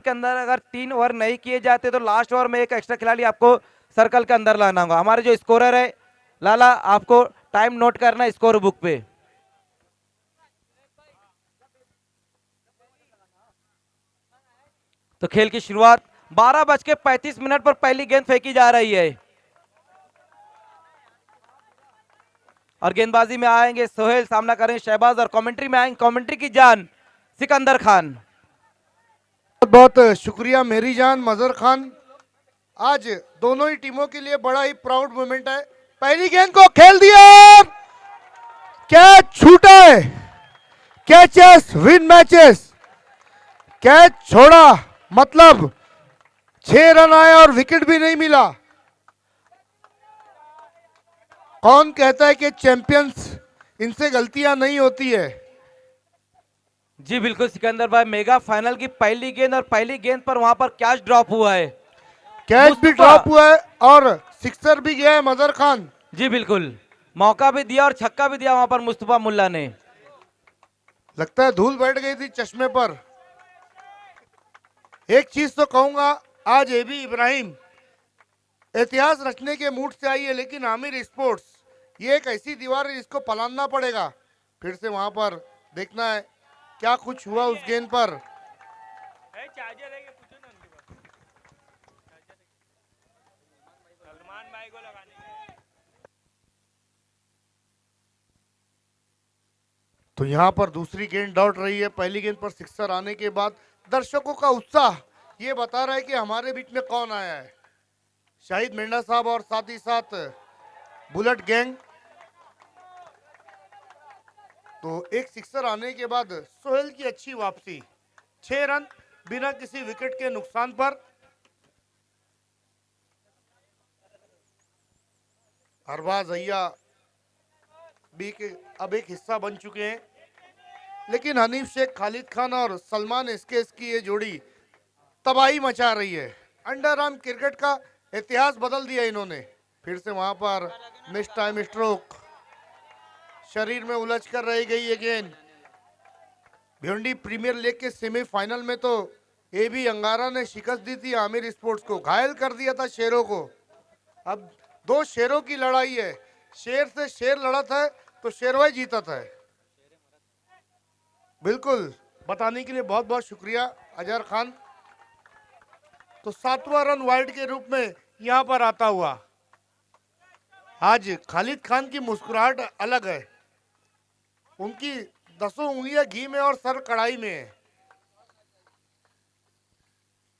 के अंदर अगर 3 ओवर नहीं किए जाते तो लास्ट ओवर में एक एक्स्ट्रा खिलाड़ी आपको सर्कल के अंदर लाना होगा। हमारे जो स्कोरर है लाला, आपको टाइम नोट करना स्कोर बुक पे। तो खेल की शुरुआत 12:35 पर पहली गेंद फेंकी जा रही है और गेंदबाजी में आएंगे सोहेल, सामना करेंगे शहबाज और कमेंट्री में आएंगे कमेंट्री की जान सिकंदर खान। बहुत बहुत शुक्रिया मेरी जान मजहर खान। आज दोनों ही टीमों के लिए बड़ा ही प्राउड मोमेंट है। पहली गेंद को खेल दिया और कैच छूटा है। Catches win matches. कैच छोड़ा मतलब 6 रन आए और विकेट भी नहीं मिला। कौन कहता है कि चैंपियंस इनसे गलतियां नहीं होती है। जी बिल्कुल सिकंदर भाई, मेगा फाइनल की पहली गेंद और पहली गेंद पर वहां पर कैच ड्रॉप हुआ है। कैच भी ड्रॉप हुआ है और सिक्सर भी गया है मजहर खान। जी बिल्कुल, मौका भी दिया और छक्का भी दिया वहां पर मुस्तफा मुल्ला ने। लगता है धूल बैठ गई थी चश्मे पर। एक चीज तो कहूंगा, आज एबी इब्राहिम इतिहास रचने के मूड से आई है, लेकिन आमिर स्पोर्ट्स ये एक ऐसी दीवार है जिसको पलानना पड़ेगा। फिर से वहां पर देखना है क्या कुछ हुआ उस गेंद पर। तो यहां पर दूसरी गेंद डॉट रही है। पहली गेंद पर सिक्सर आने के बाद दर्शकों का उत्साह ये बता रहा है कि हमारे बीच में कौन आया है। शाहिद मेंढा साहब और साथ ही साथ बुलेट गैंग। तो एक सिक्सर आने के बाद सोहेल की अच्छी वापसी, 6 रन बिना किसी विकेट के नुकसान पर। अरबाज अय्या भी के अब एक हिस्सा बन चुके हैं, लेकिन हनीफ शेख, खालिद खान और सलमान एसकेएस की ये जोड़ी तबाही मचा रही है। अंडर आर्म क्रिकेट का इतिहास बदल दिया इन्होंने। फिर से वहां पर मिस टाइम स्ट्रोक, शरीर में उलझ कर रह गई ये गेंद। भिवंडी प्रीमियर लीग के सेमीफाइनल में तो एबी अंगारा ने शिकस्त दी थी आमिर स्पोर्ट्स को, घायल कर दिया था शेरों को। अब 2 शेरों की लड़ाई है। शेर से शेर लड़त है तो शेरवाई जीतत है। बिल्कुल, बताने के लिए बहुत बहुत शुक्रिया अजहर खान। तो 7वां रन वाइड के रूप में यहां पर आता हुआ। आज खालिद खान की मुस्कुराहट अलग है। उनकी 10 उंगलियां घी में और सर कढ़ाई में है।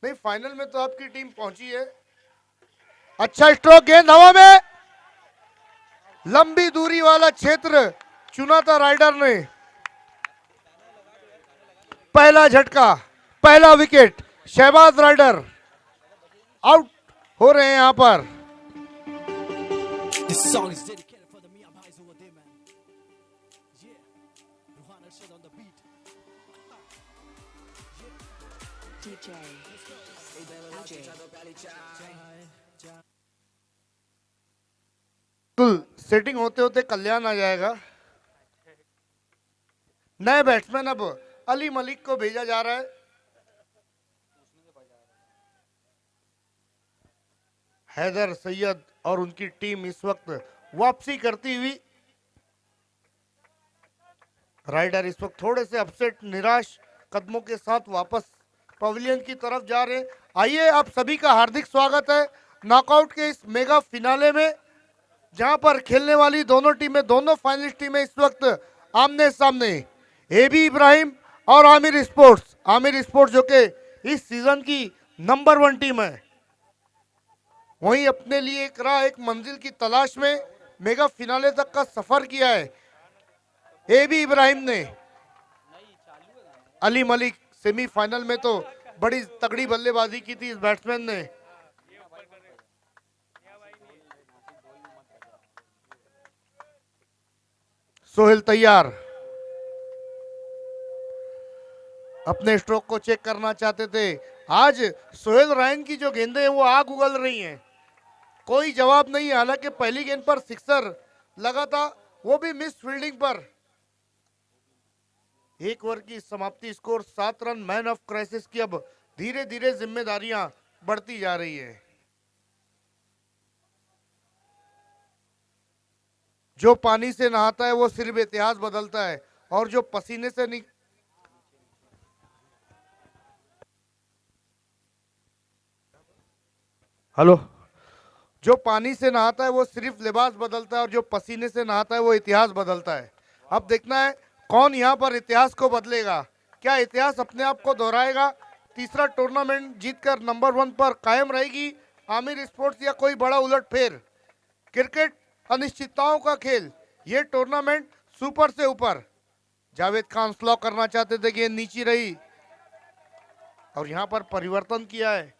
नहीं, फाइनल में तो आपकी टीम पहुंची है। अच्छा स्ट्रोक, गेंद हवा में, लंबी दूरी वाला क्षेत्र चुना था राइडर ने। पहला झटका, पहला विकेट, शहबाज राइडर आउट हो रहे हैं यहां पर। सेटिंग होते होते कल्याण आ जाएगा। नए बैट्समैन अब अली मलिक को भेजा जा रहा है। हैदर सैयद और उनकी टीम इस वक्त वापसी करती हुई। राइडर इस वक्त थोड़े से अपसेट, निराश कदमों के साथ वापस पवेलियन की तरफ जा रहे हैं। आइए, आप सभी का हार्दिक स्वागत है नॉकआउट के इस मेगा फिनाले में, जहां पर खेलने वाली दोनों टीमें, दोनों फाइनलिस्ट टीमें इस वक्त आमने सामने। एबी इब्राहिम और आमिर स्पोर्ट्स। आमिर स्पोर्ट्स जो कि इस सीजन की नंबर 1 टीम है, वहीं अपने लिए एक मंजिल की तलाश में मेगा फिनाले तक का सफर किया है। एबी इब्राहिम ने अली मलिक सेमीफाइनल में तो बड़ी तगड़ी बल्लेबाजी की थी इस बैट्समैन ने। सोहेल तैयार, अपने स्ट्रोक को चेक करना चाहते थे। आज सोहेल रायन की जो गेंदें हैं वो आग उगल रही हैं, कोई जवाब नहीं। हालांकि पहली गेंद पर सिक्सर लगा था, वो भी मिस फील्डिंग पर। 1 ओवर की समाप्ति, score 7 run. Man of crisis की अब धीरे धीरे जिम्मेदारियां बढ़ती जा रही है। जो पानी से नहाता है वो सिर्फ इतिहास बदलता है, और जो पसीने से हेलो, जो पानी से नहाता है वो सिर्फ लिबास बदलता है, और जो पसीने से नहाता है वो इतिहास बदलता है। अब देखना है कौन यहाँ पर इतिहास को बदलेगा। क्या इतिहास अपने आप को दोहराएगा, तीसरा टूर्नामेंट जीतकर नंबर 1 पर कायम रहेगी आमिर स्पोर्ट्स, या कोई बड़ा उलटफेर। क्रिकेट अनिश्चितताओं का खेल, ये टूर्नामेंट सुपर से ऊपर। जावेद खान स्लॉ करना चाहते थे, गेंद नीची रही, और यहाँ पर परिवर्तन किया है,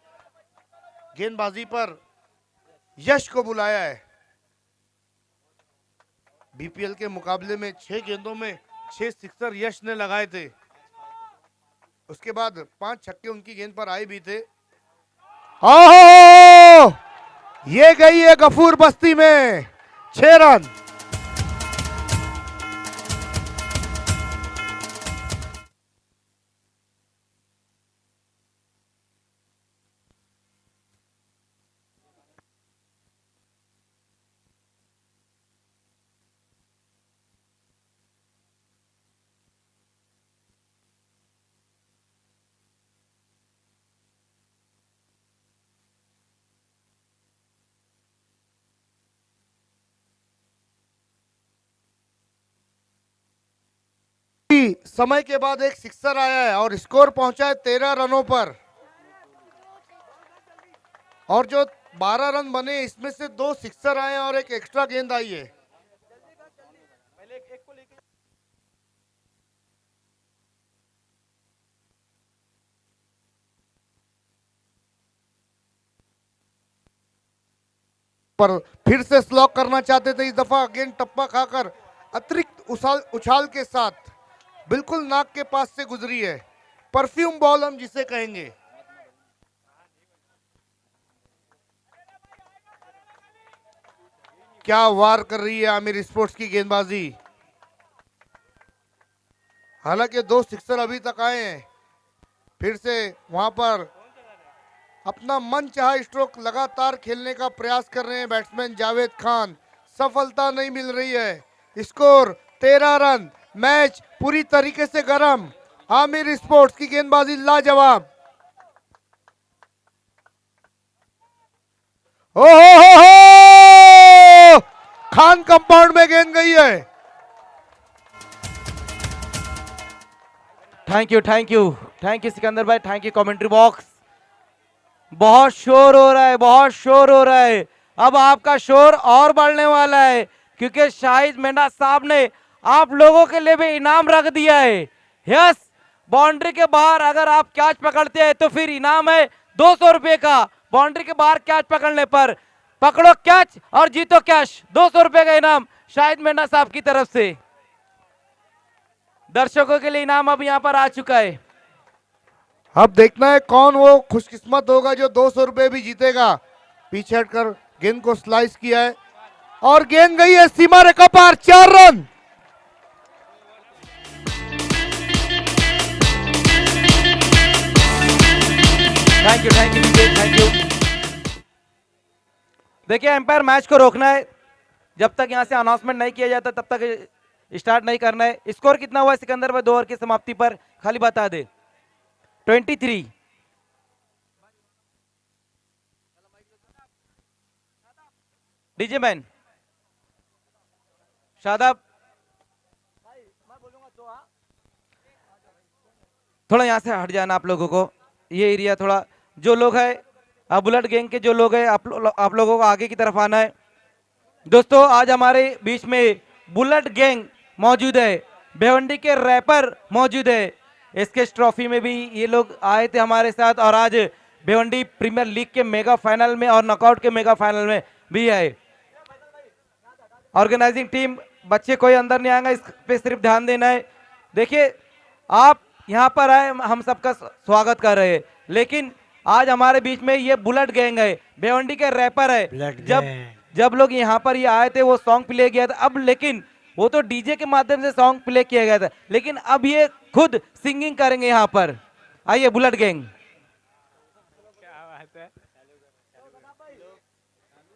गेंदबाजी पर यश को बुलाया है। बीपीएल के मुकाबले में 6 गेंदों में 6 सिक्सर यश ने लगाए थे, उसके बाद 5 छक्के उनकी गेंद पर आए भी थे। ओहो, ये गई है गफूर बस्ती में 6 रन। समय के बाद एक सिक्सर आया है और स्कोर पहुंचा है 13 रनों पर, और जो 12 रन बने इसमें से 2 सिक्सर आए और एक एक्स्ट्रा गेंद आई है। पर फिर से स्लॉक करना चाहते थे, इस दफा गेंद टप्पा खाकर अतिरिक्त उछाल के साथ बिल्कुल नाक के पास से गुजरी है। परफ्यूम बॉल हम जिसे कहेंगे। क्या वार कर रही है आमिर स्पोर्ट्स की गेंदबाजी। हालांकि 2 सिक्सर अभी तक आए हैं, फिर से वहां पर अपना मनचाहा स्ट्रोक लगातार खेलने का प्रयास कर रहे हैं बैट्समैन जावेद खान, सफलता नहीं मिल रही है। स्कोर 13 रन, मैच पूरी तरीके से गर्म। आमिर स्पोर्ट्स की गेंदबाजी लाजवाब। ओहो, खान कंपाउंड में गेंद गई है। Thank you thank you thank you Sikandar भाई, थैंक यू कमेंट्री बॉक्स। बहुत शोर हो रहा है, बहुत शोर हो रहा है। अब आपका शोर और बढ़ने वाला है, क्योंकि शाहिद मेंढा साहब ने आप लोगों के लिए भी इनाम रख दिया है। यस, बाउंड्री के बाहर अगर आप कैच पकड़ते हैं तो फिर इनाम है 200 रुपए का। बाउंड्री के बाहर कैच पकड़ने पर पकड़ो कैच और जीतो कैश, 200 रुपए का इनाम शाहिद मेंढा साहब की तरफ से। दर्शकों के लिए इनाम अब यहां पर आ चुका है। अब देखना है कौन वो खुशकिस्मत होगा जो 200 रुपए भी जीतेगा। पीछे हटकर गेंद को स्लाइस किया है और गेंद गई है सीमा रेखा पार, 4 run. Thank you thank you. देखिए, एम्पायर मैच को रोकना है, जब तक यहां से अनाउंसमेंट नहीं किया जाता तब तक स्टार्ट नहीं करना है। स्कोर कितना हुआ है सिकंदर भाई 2 ओवर की समाप्ति पर, खाली बता दे। 23। डीजे मैन शादाब, थोड़ा यहां से हट जाना आप लोगों को, ये एरिया थोड़ा, जो लोग है बुलेट गैंग के जो लोग हैं आप लोगों को आगे की तरफ आना है। दोस्तों, आज हमारे बीच में बुलेट गैंग मौजूद है, भिवंडी के रैपर मौजूद है। एसकेएस ट्रॉफी में भी ये लोग आए थे हमारे साथ, और आज भिवंडी प्रीमियर लीग के मेगा फाइनल में और नॉकआउट के मेगा फाइनल में भी आए। ऑर्गेनाइजिंग टीम, बच्चे कोई अंदर नहीं आएंगे, इस पे सिर्फ ध्यान देना है। देखिए, आप यहाँ पर आए, हम सबका स्वागत कर रहे हैं, लेकिन आज हमारे बीच में ये बुलेट गैंग है, भिवंडी के रैपर है। जब लोग यहाँ पर ये आए थे वो सॉन्ग प्ले किया था, अब लेकिन वो तो डीजे के माध्यम से सॉन्ग प्ले किया गया था, लेकिन अब ये खुद सिंगिंग करेंगे यहाँ पर। आइए बुलेट गैंग। बात है, चालू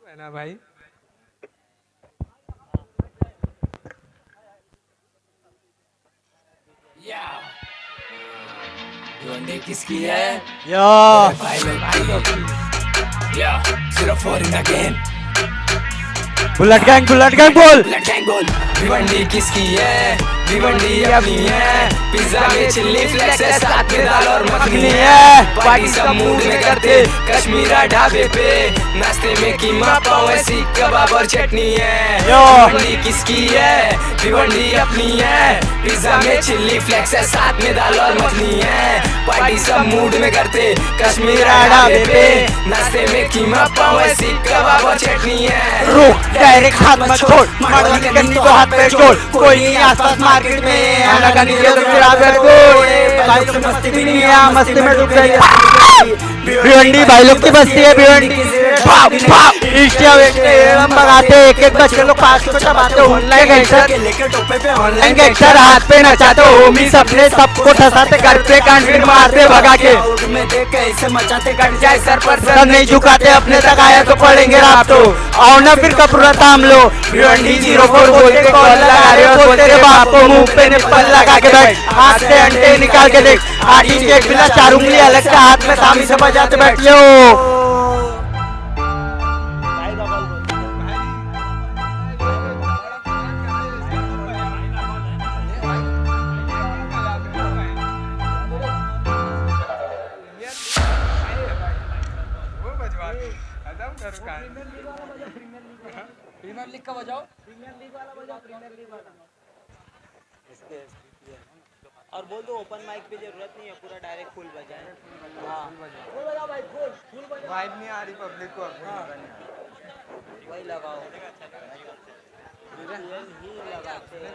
है ना भाई। भिवंडी किसकी है? या भाई लोग या सिर्फ for in the game. Bullet gang बोल। ब्लड गैंग बोल। भिवंडी किसकी है? भिवंडी अपनी है। पिज्जा में चिल्ली फ्लेक्स है, साथ में दाल और मखनी है। पार्टी सब मूड में करते कश्मीरा ढाबे पे, नाश्ते में कीमा पाव ऐसी कबाब और चटनी है। भिवंडी किसकी है? भिवंडी अपनी है। पिज्जा में चिल्ली फ्लेक्स है, साथ में दाल और मखनी है। पार्टी सब मूड में करते कश्मीरा ढाबे पे, नाश्ते में कीमा पाव ऐसी कबाब और चटनी है। रुक, डायरेक्ट हाथ मत छोड़, मर्दानी करनी तो हाथ पे जोड़। कोई नहीं आसपास मार्केट में, आना करनी है तो फिर आगे कोई भाई लोग मस्ती भी नहीं है, मस्ती में डूब गई। भिवंडी भाई लोग की बस्ती है भिवंडी। बाप बाप इंस्टा बेचते हम भगाते, एक बच्चे लोग पास को चबाते। ऑनलाइन गैंगस्टर हाथ पे नचाते, होमी सपने सबको ठसाते, घर पे कांड मारते भगा के मचाते। कट जाए सर पर सर नहीं झुकाते, अपने तक आया तो पड़ेंगे रात तो। आओ ना फिर कपूरा थाम लो, भिवंडी 04 बोल के कॉल लगा रहे हो, बोलते रे बाप को मुंह पे निप्पल लगा के बैठ, हाथ से अंडे निकाल के देख। आटी के बिना 4 उंगली अलग से हाथ में थामी से बजाते बैठ लो। वो बजवा खत्म करो कहानी। प्रीमियर लीग का बजाओ, और बोल दो ओपन माइक पे जरूरत नहीं है, पूरा डायरेक्ट फुल बजाए। हाँ फुल बजाओ भाई, फुल बजाओ। वाइब नहीं आ रही पब्लिक को अपनी। वही लगाओ, ही लगाते हैं।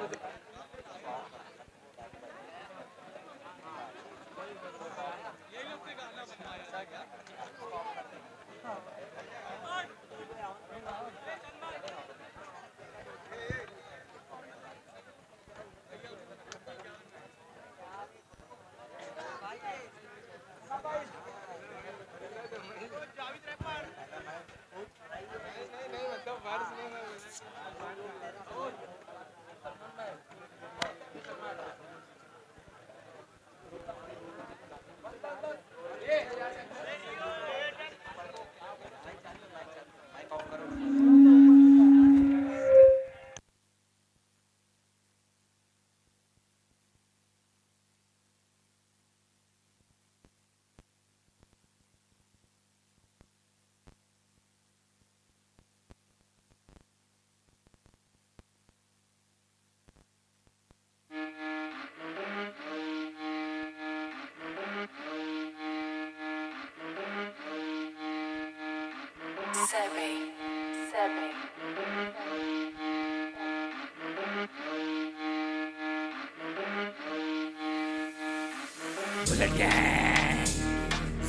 Bullet gang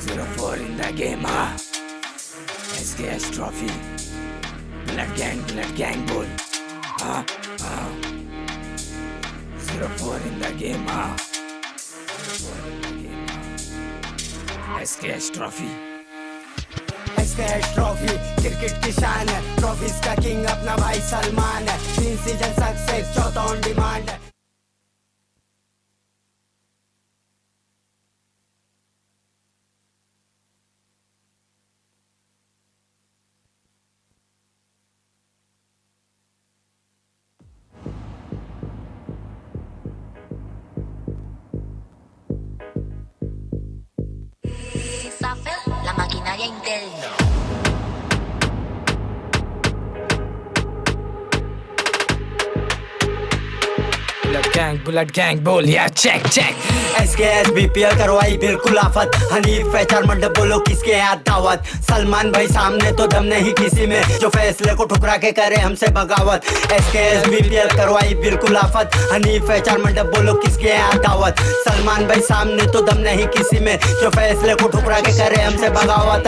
04 in the game, huh? SKS trophy. Bullet gang bowl, huh? 04 in the game, huh? 04 in the game, huh? SKS trophy. SKS trophy cricket की शान है, ट्रॉफीज का किंग अपना भाई सलमान है। 3 सीजन सक्सेस, 4था ऑन डिमांड है। La maquinaria Intel. Bullet gang bowl, yeah, check. SKS BPL करवाई बिल्कुल आफत, हनीफ फैचर मंडप बोलो किसके हाथ दावत। सलमान भाई सामने तो दम नहीं किसी में, जो फैसले को ठुकरा के करे हमसे बगावत। SKS BPL करवाई बिल्कुल आफत, हनीफ फैचर मंडप बोलो किसके हाथ दावत। सलमान भाई सामने तो दम नहीं किसी में, जो फैसले को ठुकरा के करे हमसे बगावत।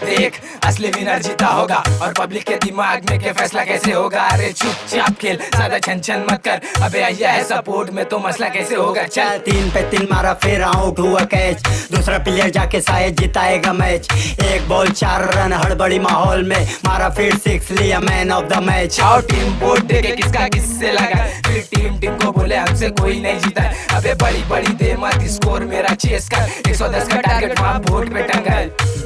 देख असली विनर जीता होगा और पब्लिक के दिमाग में के फैसला कैसे होगा। अरे चुपचाप खेल, ज्यादा छन मत कर, अबे आया है सपोर्ट में तो मसला कैसे होगा। चल 3 पे 3 मारा फिर आउट हुआ कैच, दूसरा प्लेयर जाके शायद जिताएगा मैच। 1 बॉल 4 रन हड़बड़ी माहौल में, मारा फिर 6 लिया मैन ऑफ द मैच। आओ टीम वोट दे के किसका किससे लगा, फिर टीम को बोले हमसे कोई नहीं जीता। अबे बड़ी दे मत स्कोर मेरा चेस कर, 110 का टारगेट वहाँ वोट पे टंगा।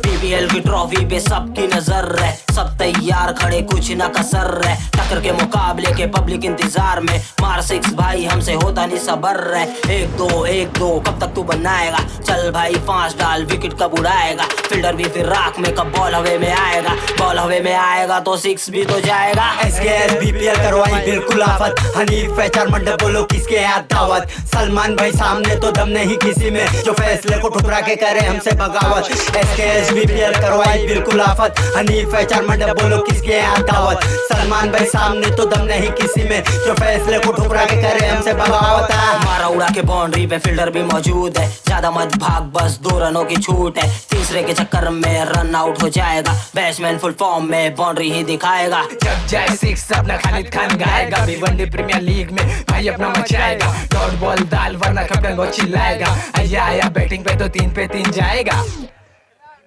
बीबीएल की ट्रॉफी पे सबकी नजर है, सब तैयार खड़े कुछ न कसर है। टक्कर के मुकाबले के पब्लिक इंतजार में, मार 6 भाई हमसे होता नहीं सबर है। 1-2 कब तक तू बनाएगा, चल भाई 5 डाल विकेट कब उड़ाएगा। फील्डर भी फिर राख में, कब बॉल हवे में आएगा, बॉल हवे में आएगा तो 6 भी तो जाएगा। SKS BPL करवाई बिल्कुल आफत, हनीफ फैचर मंडप बोलो किसके याद दावत। सलमान भाई सामने तो दम नहीं किसी में, जो फैसले को ठुकरा के करे हमसे बगावत। SKS BPL करवाई बिल्कुल आफत, हनीफ फैचर मंडप बोलो किसके याद दावत। सलमान भाई सामने तो दम नहीं किसी में, जो फैसले को ठुकरा के करे हमसे बगावत। मारा उड़ा के बाउंड्री पे फील्डर भी मौजूद है, ज्यादा मत भाग बस 2 रनों की छूट है। तीसरे के चक्कर में रन आउट हो जाएगा, बैट्समैन फुल फॉर्म में बाउंड्री ही दिखाएगा। जब जाए 6 अपना खालिद खान गाएगा, भिवंडी प्रीमियर लीग में भाई अपना मचाएगा। डॉट बॉल डाल वरना कैप्टन वो चिल्लाएगा। आया बैटिंग पे तो 3 पे 3 जाएगा।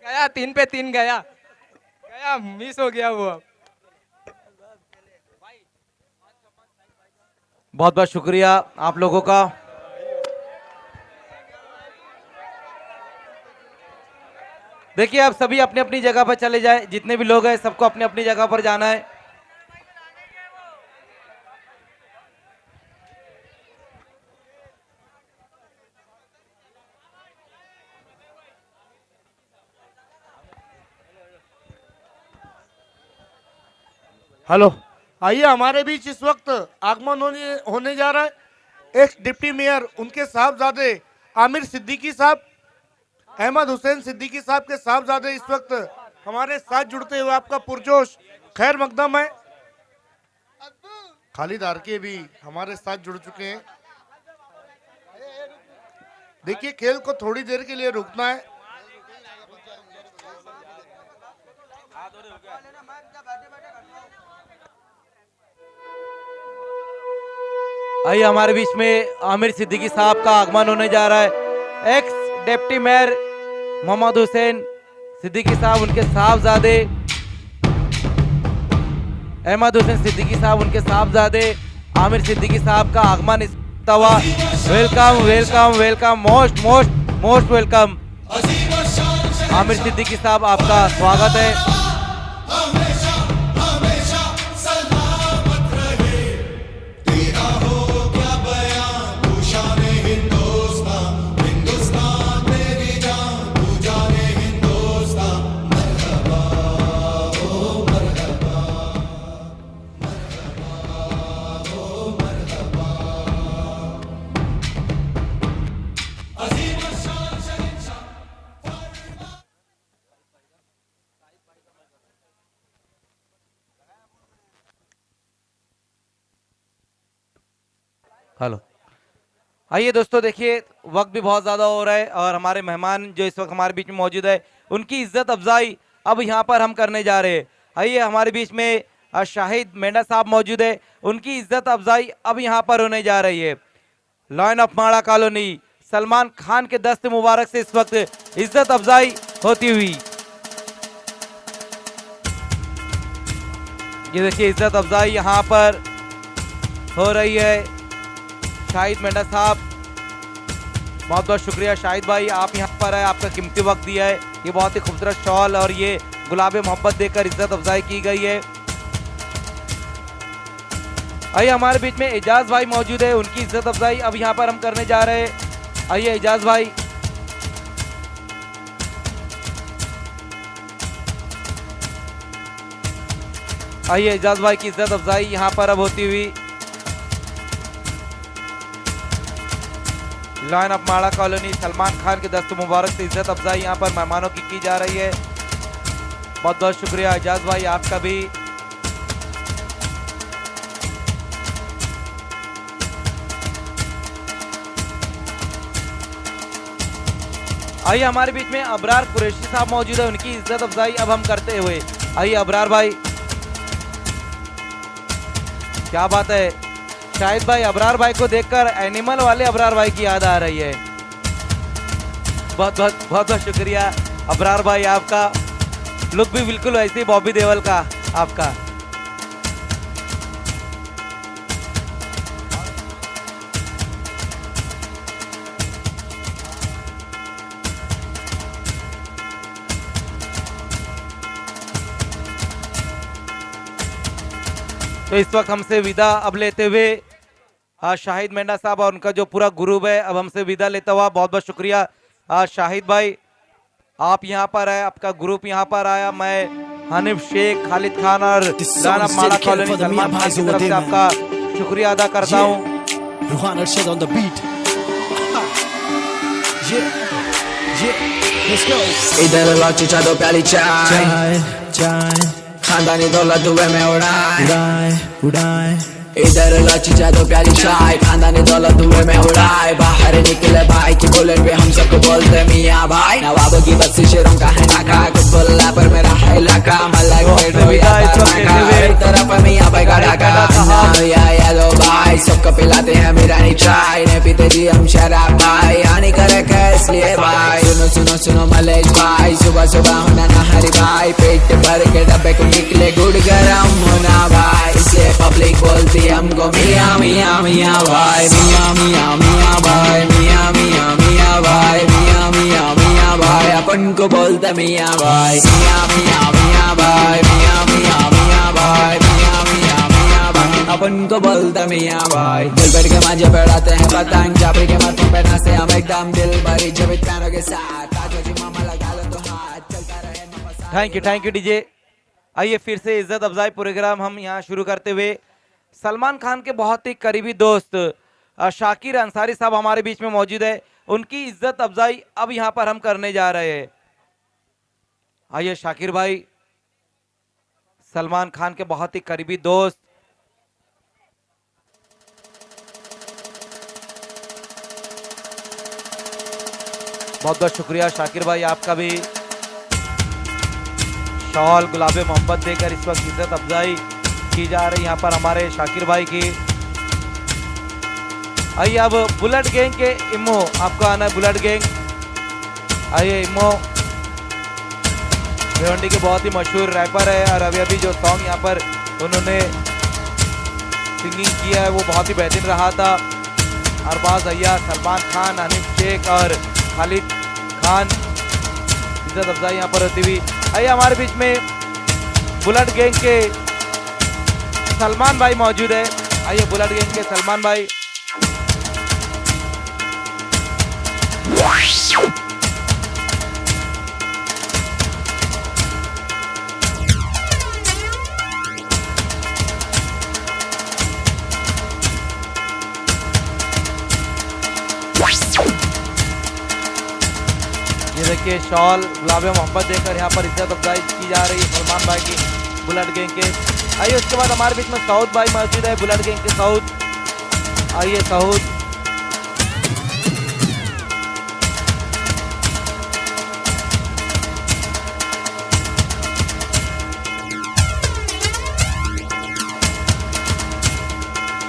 गया 3 पे 3 गया मिस हो गया वो। बहुत बहुत शुक्रिया आप लोगों का। देखिए आप सभी अपनी अपनी जगह पर चले जाए, जितने भी लोग हैं सबको अपनी अपनी जगह पर जाना है। हेलो, आइए हमारे बीच इस वक्त आगमन होने जा रहा है एक्स डिप्टी मेयर उनके साहबजादे आमिर सिद्दीकी साहब, अहमद हुसैन सिद्दीकी साहब के साहबजादे इस वक्त हमारे साथ जुड़ते हुए आपका पुरजोश खैर मकदम है। खालिद आरके भी हमारे साथ जुड़ चुके हैं। देखिए खेल को थोड़ी देर के लिए रुकना है। आइए हमारे बीच में आमिर सिद्दीकी साहब का आगमन होने जा रहा है। Ex deputy mayor Mohammad Hussain Siddiqui साहब, उनके साहबजादे अहमद हुसैन सिद्दीकी साहब, उनके साहबजादे आमिर सिद्दीकी साहब का आगमन इस तवा। Welcome welcome welcome, most most most welcome. Aamir Siddiqui साहब आपका स्वागत है। हेलो, आइए दोस्तों, देखिए वक्त भी बहुत ज़्यादा हो रहा है और हमारे मेहमान जो इस वक्त हमारे बीच में मौजूद है उनकी इज्जत अफजाई अब यहाँ पर हम करने जा रहे हैं। आइए हमारे बीच में शाहिद मेंढा साहब मौजूद है, उनकी इज्जत अफजाई अब यहाँ पर होने जा रही है। लाइन ऑफ माड़ा कॉलोनी सलमान खान के दस्त मुबारक से इस वक्त इज्जत अफजाई होती हुई, ये देखिए इज्जत अफजाई यहाँ पर हो रही है। शाहिद मेंढा साहब, बहुत बहुत शुक्रिया शाहिद भाई, आप यहाँ पर आए, आपका कीमती वक्त दिया है। ये बहुत ही खूबसूरत शॉल और ये गुलाब मोहब्बत देकर इज्जत अफजाई की गई है। आइए हमारे बीच में एजाज भाई मौजूद है, उनकी इज्जत अफजाई अब यहाँ पर हम करने जा रहे हैं। आइए एजाज भाई। आइए एजाज भाई की इज्जत अफजाई यहाँ पर अब होती हुई। लाइन ऑफ माड़ा कॉलोनी सलमान खान के दस्त मुबारक से इज्जत अफजाई यहाँ पर मेहमानों की जा रही है। बहुत बहुत शुक्रिया एजाज भाई आपका भी। आइए हमारे बीच में अबरार कुरैशी साहब मौजूद है, उनकी इज्जत अफजाई अब हम करते हुए। आइए अबरार भाई, क्या बात है शाहिद भाई, अबरार भाई को देखकर एनिमल वाले अबरार भाई की याद आ रही है। बहुत बहुत बहुत बहुत शुक्रिया अबरार भाई, आपका लुक भी बिल्कुल वैसे ही बॉबी देओल का आपका। तो इस वक्त हमसे विदा अब लेते हुए शाहिद मेंढा साहब और उनका जो पूरा ग्रुप है अब हमसे विदा लेता हुआ। बहुत बहुत शुक्रिया शाहिद भाई, आप यहाँ पर आए, आपका ग्रुप यहाँ पर आया। मैं हनीफ शेख, खालिद खान और राना माड़ा कॉलोनी सलमान खान की तरफ से आपका शुक्रिया अदा करता हूँ। इधर लो चचा दो प्याली चाय, खानदानी दौलत दुबई में उड़ाए। इधर लो चचा दो प्याली चाय, खानदानी दौलत दुबई में उड़ाए। बाहर निकले भाई की बुलेट पे हम सबको बोलते मियाँ भाई। नवाबों की बस्ती शेरों का है नाका, कुछ बोला पर मेरा है इलाका। मलक तरफ मियाँ भाई का डाका। यादो भाई सबको पिलाते हैं मीरानी चाय, ने पीते जी हम शराब भाई। हानि करे इसलिए भाई, सुनो सुनो सुनो मलेश भाई, सुबह सुबह होना नहरी भाई। पेट भर के डब्बे को निकले गुड़ गरम होना भाई, इसलिए पब्लिक बोलती हमको मियाँ मियाँ मियाँ भाई। मियाँ मियाँ मियाँ भाई, मियाँ मियाँ मियाँ भाई, मियाँ मियाँ मियाँ भाई। अपन को बोलते मियाँ भाई, मियाँ मियाँ मियाँ भाई, मियाँ मियाँ मियाँ भाई, मियाँ मियाँ मियाँ भाई। अपन को बोलते मियाँ भाई। दिल बैठ के मांझे बढ़ाते हैं पतंग, चापड़ी के माथों पे नाचे हम एकदम दिल भरी जब प्यारों के साथ। आजो जी मामा लगा लो तो हाथ, चलता रहे। Thank you DJ. आइए फिर से इज्जत अफजाई प्रोग्राम हम यहाँ शुरू करते हुए सलमान खान के बहुत ही करीबी दोस्त शाकिर अंसारी साहब हमारे बीच में मौजूद है, उनकी इज्जत अफजाई अब यहाँ पर हम करने जा रहे हैं। आइए शाकिर भाई, सलमान खान के बहुत ही करीबी दोस्त, बहुत बहुत शुक्रिया शाकिर भाई, आपका भी शॉल गुलाबे मोहब्बत देकर इस वक्त इज्जत अफजाई की जा रही यहाँ पर हमारे शाकिर भाई की। आइए अब बुलेट गैंग के इमो, आपको आना है बुलेट गैंग। आइए इमो भिवंडी के बहुत ही मशहूर रैपर है और अभी अभी जो सॉन्ग यहाँ पर उन्होंने सिंगिंग किया है वो बहुत ही बेहतरीन रहा था। अरबाज अय्या, सलमान खान, हनीफ शेख और खालिद खान, इज्जत अफजाई यहाँ पर होती हुई। आइए हमारे बीच में बुलेट गैंग के सलमान भाई मौजूद है। आइए बुलेट गैंग के सलमान भाई। ये देखिए शॉल गुलाबे मोहब्बत देकर यहाँ पर इज्जत अफजाई की जा रही है सलमान भाई की बुलेट गैंग के। आइए उसके बाद हमारे बीच में साउथ भाई मौजूद है, बुलेट गैंग के साउथ। आइए साउथ।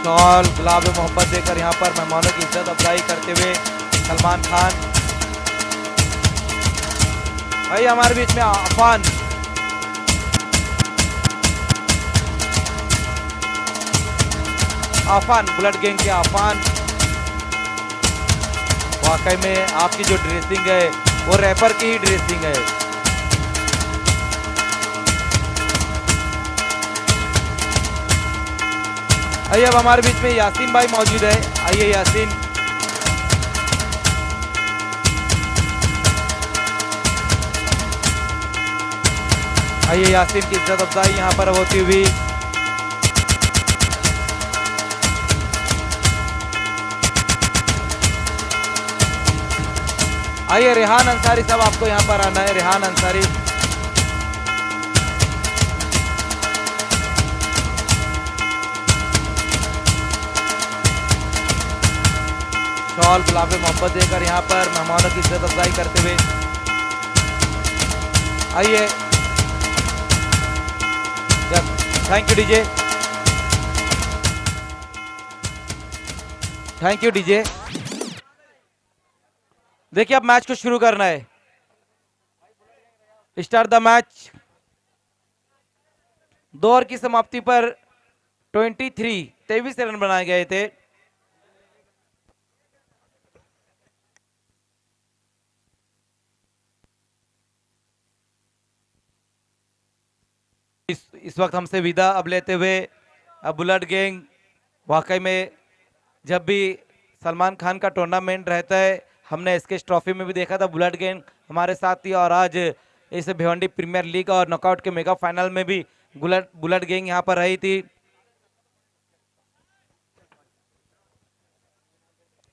शॉल गुलाबे मोहब्बत देकर यहाँ पर मेहमानों की इज्जत अफजाई करते हुए सलमान खान। भाई हमारे बीच में अफान, आफान बुलेट गैंग के आफान। वाकई में आपकी जो ड्रेसिंग है वो रैपर की ही ड्रेसिंग है। आइए अब हमारे बीच में यासीन भाई मौजूद है। आइए यासीन। आइए यासीन की इज्जत अफजाई यहाँ पर होती हुई। आइए रेहान अंसारी साहब, आपको यहाँ पर आना है। रेहान अंसारी, शॉल गुलाब मोहब्बत देकर यहाँ पर मेहमानों की इज्जत अफजाई करते हुए आइए। Thank you DJ, thank you DJ. देखिए अब मैच को शुरू करना है। Start the match. 2 ओवर की समाप्ति पर 23 रन बनाए गए थे। इस वक्त हमसे विदा अब लेते हुए अब बुलेट गैंग, वाकई में जब भी सलमान खान का टूर्नामेंट रहता है, हमने एसकेएस ट्रॉफी में भी देखा था बुलेट गैंग हमारे साथ थी, और आज इस भिवंडी प्रीमियर लीग और नॉकआउट के मेगा फाइनल में भी बुलेट गैंग यहां पर रही थी।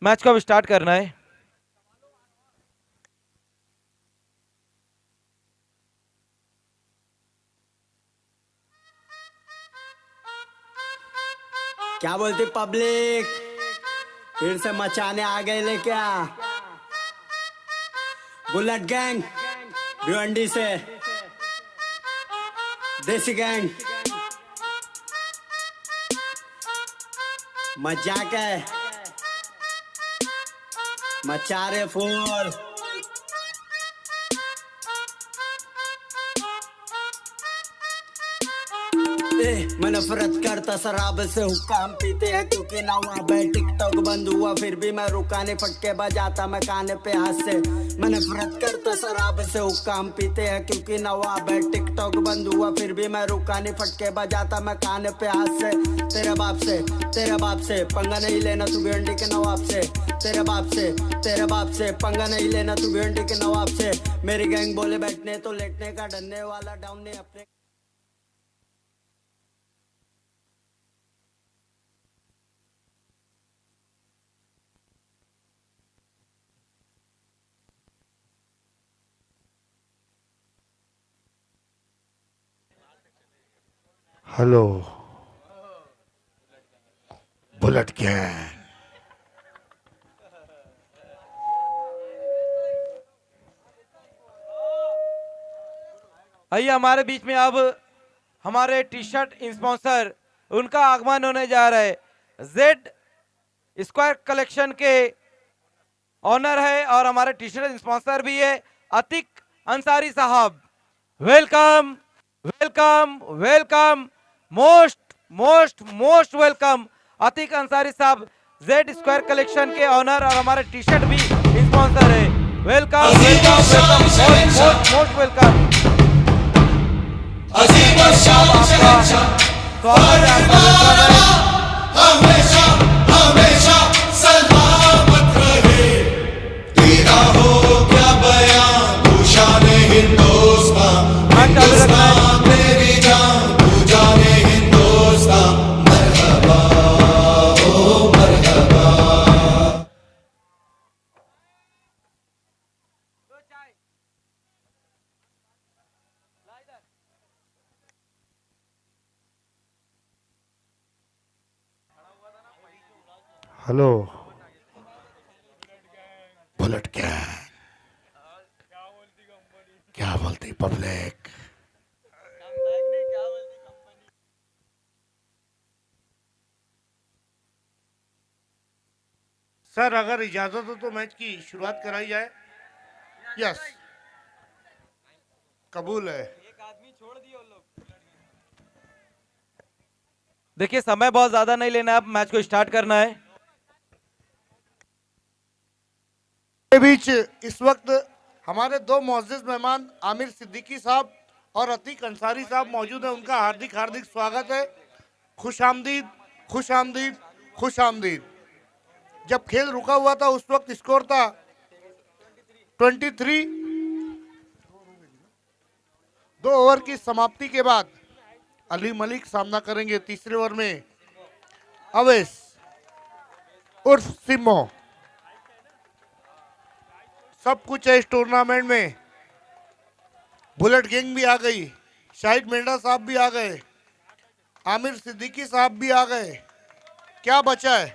मैच को अब स्टार्ट करना है। क्या बोलती पब्लिक, फिर से मचाने आ गए ले क्या? बुलेट गैंग भिवंडी से, देसी गैंग मजाक है, मचा रहे फूल। मैं नफरत करता शराब से, हुक्का हम पीते हैं क्योंकि नवाब है। टिकटॉक बंद हुआ फिर भी मैं रुका नहीं, फटके बजाता मैं काने पे हाथ से। मैं नफरत करता शराब से, हुक्का हम पीते हैं क्योंकि नवाब है। टिकटॉक बंद हुआ फिर भी मैं रुका नहीं, फटके बजाता मैं काने पे हाथ से। तेरे बाप से पंगा नहीं लेना तू भिवंडी के नवाब से। तेरे बाप से पंगा नहीं लेना तू भिवंडी के नवाब से। मेरी गैंग बोले बैठने तो लेटने का, डरने वाला डाउन ने अपने। हेलो बुलेट गैंग, आइए हमारे बीच में अब हमारे टी शर्ट स्पॉन्सर, उनका आगमन होने जा रहा है। जेड स्क्वायर कलेक्शन के ऑनर है और हमारे टी शर्ट स्पॉन्सर भी है अतिक अंसारी साहब। Welcome welcome welcome, most welcome Atiq Ansari साहब, जेड स्क्वायर कलेक्शन के ऑनर और हमारे टी शर्ट भी स्पॉन्सर है। Welcome welcome welcome, most welcome. हमेशा सलामत रहे, तेरा हो क्या बयां तू शाने हिंदुस्तान, हिंदुस्तान मेरी जान तू जाने हिंदुस्तान। मरहबा ओ मरहबा। हेलो बुलेट गैंग, क्या बोलती पब्लिक? सर अगर इजाजत हो तो मैच की शुरुआत कराई जाए। यस, कबूल है। देखिए समय बहुत ज्यादा नहीं लेना, अब मैच को स्टार्ट करना है। के बीच इस वक्त हमारे 2 मुअज्जिज मेहमान आमिर सिद्दीकी साहब और अतीक अंसारी साहब मौजूद हैं। उनका हार्दिक स्वागत है। खुश आमदीद, खुश आमदीद, खुश आमदीद। जब खेल रुका हुआ था उस वक्त स्कोर था 23। 2 ओवर की समाप्ति के बाद अली मलिक सामना करेंगे तीसरे ओवर में अवैस उर्फ सिमो। सब कुछ है इस टूर्नामेंट में। बुलेट गैंग भी आ गई, शाहिद मेंढा साहब भी आ गए, आमिर सिद्दीकी साहब भी आ गए। क्या बचा है?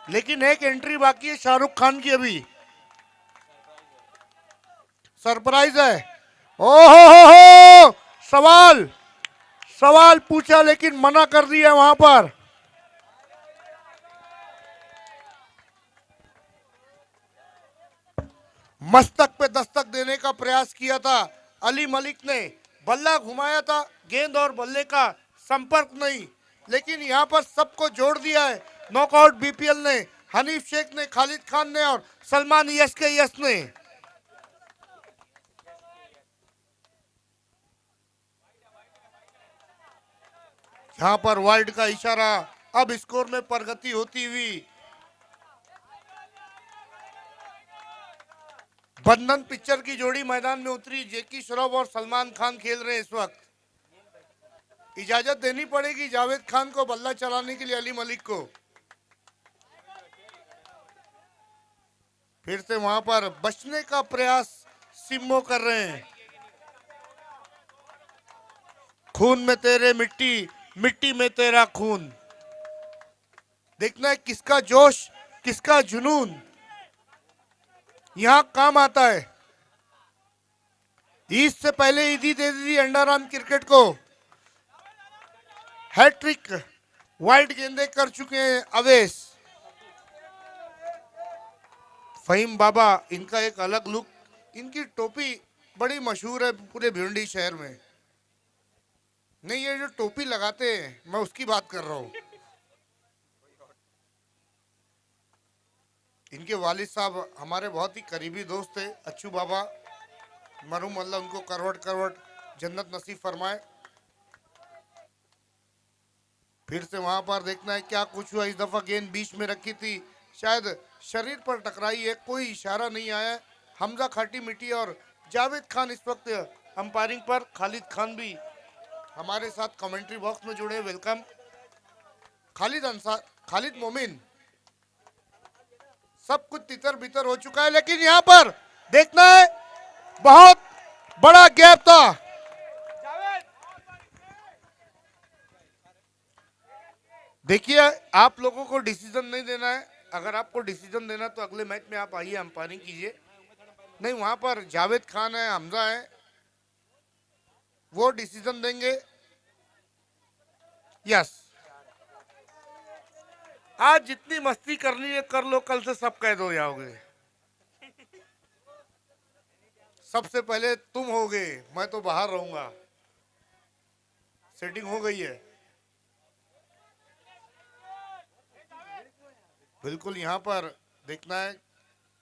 लेकिन एक एंट्री बाकी है शाहरुख खान की, अभी सरप्राइज है। ओहो हो, सवाल सवाल पूछा लेकिन मना कर दिया वहां पर। मस्तक पे दस्तक देने का प्रयास किया था अली मलिक ने, बल्ला घुमाया था, गेंद और बल्ले का संपर्क नहीं, लेकिन यहां पर सबको जोड़ दिया है नॉकआउट बीपीएल ने, हनीफ शेख ने, खालिद खान ने और सलमान यस के यस ने। यहां पर वाइड का इशारा, अब स्कोर में प्रगति होती हुई। बंधन पिक्चर की जोड़ी मैदान में उतरी, जैकी श्रॉफ और सलमान खान खेल रहे हैं इस वक्त। इजाजत देनी पड़ेगी जावेद खान को बल्ला चलाने के लिए, अली मलिक को। फिर से वहां पर बचने का प्रयास सिम्मो कर रहे हैं। खून में तेरे मिट्टी, मिट्टी में तेरा खून। देखना है किसका जोश, किसका जुनून यहां काम आता है। ईद से पहले ईदी दे दी अंडर आर्म क्रिकेट को। हैट्रिक वाइड गेंदे कर चुके हैं अवेश। फहीम बाबा, इनका एक अलग लुक, इनकी टोपी बड़ी मशहूर है पूरे भिवंडी शहर में। नहीं, ये जो टोपी लगाते हैं मैं उसकी बात कर रहा हूं। इनके वालिद साहब हमारे बहुत ही करीबी दोस्त थे, अच्छू बाबा, मरहूम अल्लाह उनको करवट करवट जन्नत नसीब फरमाए। फिर से वहां पर देखना है क्या कुछ हुआ। इस दफा गेंद बीच में रखी थी, शायद शरीर पर टकराई है, कोई इशारा नहीं आया। हमजा खाटी मिट्टी और जावेद खान इस वक्त अंपायरिंग पर, खालिद खान भी हमारे साथ कमेंट्री बॉक्स में जुड़े, वेलकम। खालिद अंसार, खालिद मोमिन, सब कुछ तितर बितर हो चुका है, लेकिन यहां पर देखना है बहुत बड़ा गैप था। देखिए, आप लोगों को डिसीजन नहीं देना है, अगर आपको डिसीजन देना तो अगले मैच में आप आइए, अंपायरिंग कीजिए। नहीं, वहां पर जावेद खान है, हमजा है, वो डिसीजन देंगे। यस, आज जितनी मस्ती करनी है कर लो, कल से सब कैद हो जाओगे। सबसे पहले तुम होगे, मैं तो बाहर रहूंगा। सेटिंग हो गई है बिल्कुल। यहां पर देखना है,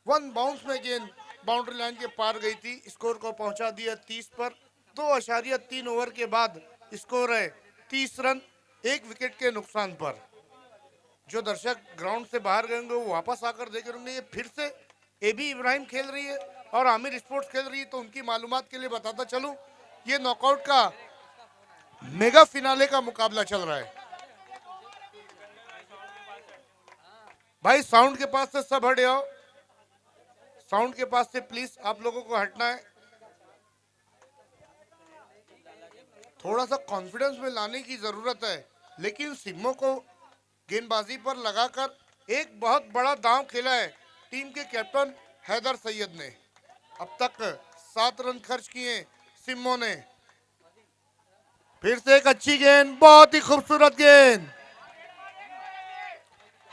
वन बाउंस में गेंद बाउंड्री लाइन के पार गई थी, स्कोर को पहुंचा दिया 30 पर। 2.3 ओवर के बाद स्कोर है 30 रन, 1 विकेट के नुकसान पर। जो दर्शक ग्राउंड से बाहर गए होंगे वो वापस आकर देख रहे होंगे। ये फिर से एबी इब्राहिम खेल रही है और आमिर स्पोर्ट्स खेल रही है, तो उनकी मालूमात के लिए बताता चलूं, ये नॉकआउट का मेगा फिनाले का मुकाबला चल रहा है। भाई साउंड के पास से सब हट जाओ, साउंड के पास से प्लीज आप लोगों को हटना है। थोड़ा सा कॉन्फिडेंस में लाने की जरूरत है, लेकिन सिम्मो को गेंदबाजी पर लगाकर एक बहुत बड़ा दांव खेला है टीम के कैप्टन हैदर सैयद ने। अब तक 7 रन खर्च किए सिम्मो ने। फिर से एक अच्छी गेंद, बहुत ही खूबसूरत गेंद।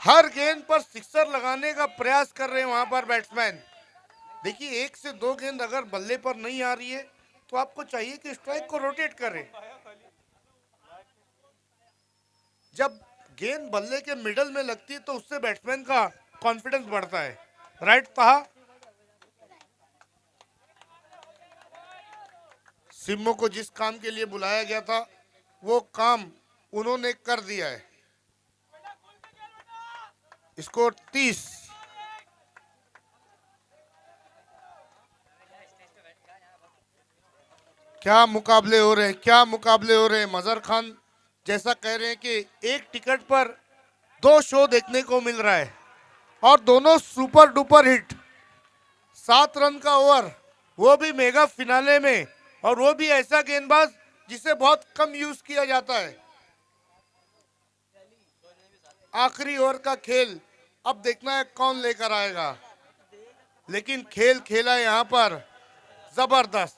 हर गेंद पर सिक्सर लगाने का प्रयास कर रहे हैं वहां पर बैट्समैन। देखिए, 1 से 2 गेंद अगर बल्ले पर नहीं आ रही है तो आपको चाहिए कि स्ट्राइक को रोटेट करें। जब गेंद बल्ले के मिडल में लगती है तो उससे बैट्समैन का कॉन्फिडेंस बढ़ता है। राइट था, सिम्मो को जिस काम के लिए बुलाया गया था वो काम उन्होंने कर दिया है। स्कोर 30। क्या मुकाबले हो रहे हैं, क्या मुकाबले हो रहे हैं। मजहर खान जैसा कह रहे हैं कि एक टिकट पर 2 शो देखने को मिल रहा है और दोनों सुपर डुपर हिट। 7 रन का ओवर, वो भी मेगा फिनाले में, और वो भी ऐसा गेंदबाज जिसे बहुत कम यूज किया जाता है। आखिरी ओवर का खेल अब देखना है कौन लेकर आएगा, लेकिन खेल खेला यहाँ पर जबरदस्त।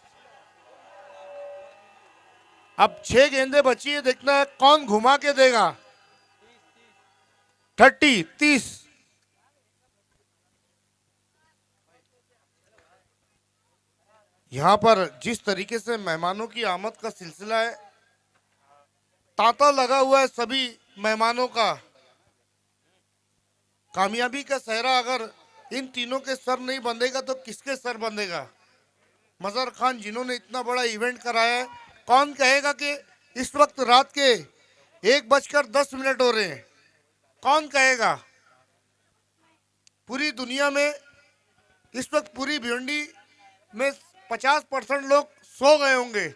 अब 6 गेंदें बची है, देखना है कौन घुमा के देगा। 30 यहां पर जिस तरीके से मेहमानों की आमद का सिलसिला है, तांता लगा हुआ है सभी मेहमानों का। कामयाबी का सहरा अगर इन तीनों के सर नहीं बंधेगा तो किसके सर बंधेगा। मजहर खान जिन्होंने इतना बड़ा इवेंट कराया है, कौन कहेगा कि इस वक्त रात के 1:10 हो रहे हैं, कौन कहेगा। पूरी दुनिया में इस वक्त पूरी भिवंडी में 50% लोग सो गए होंगे,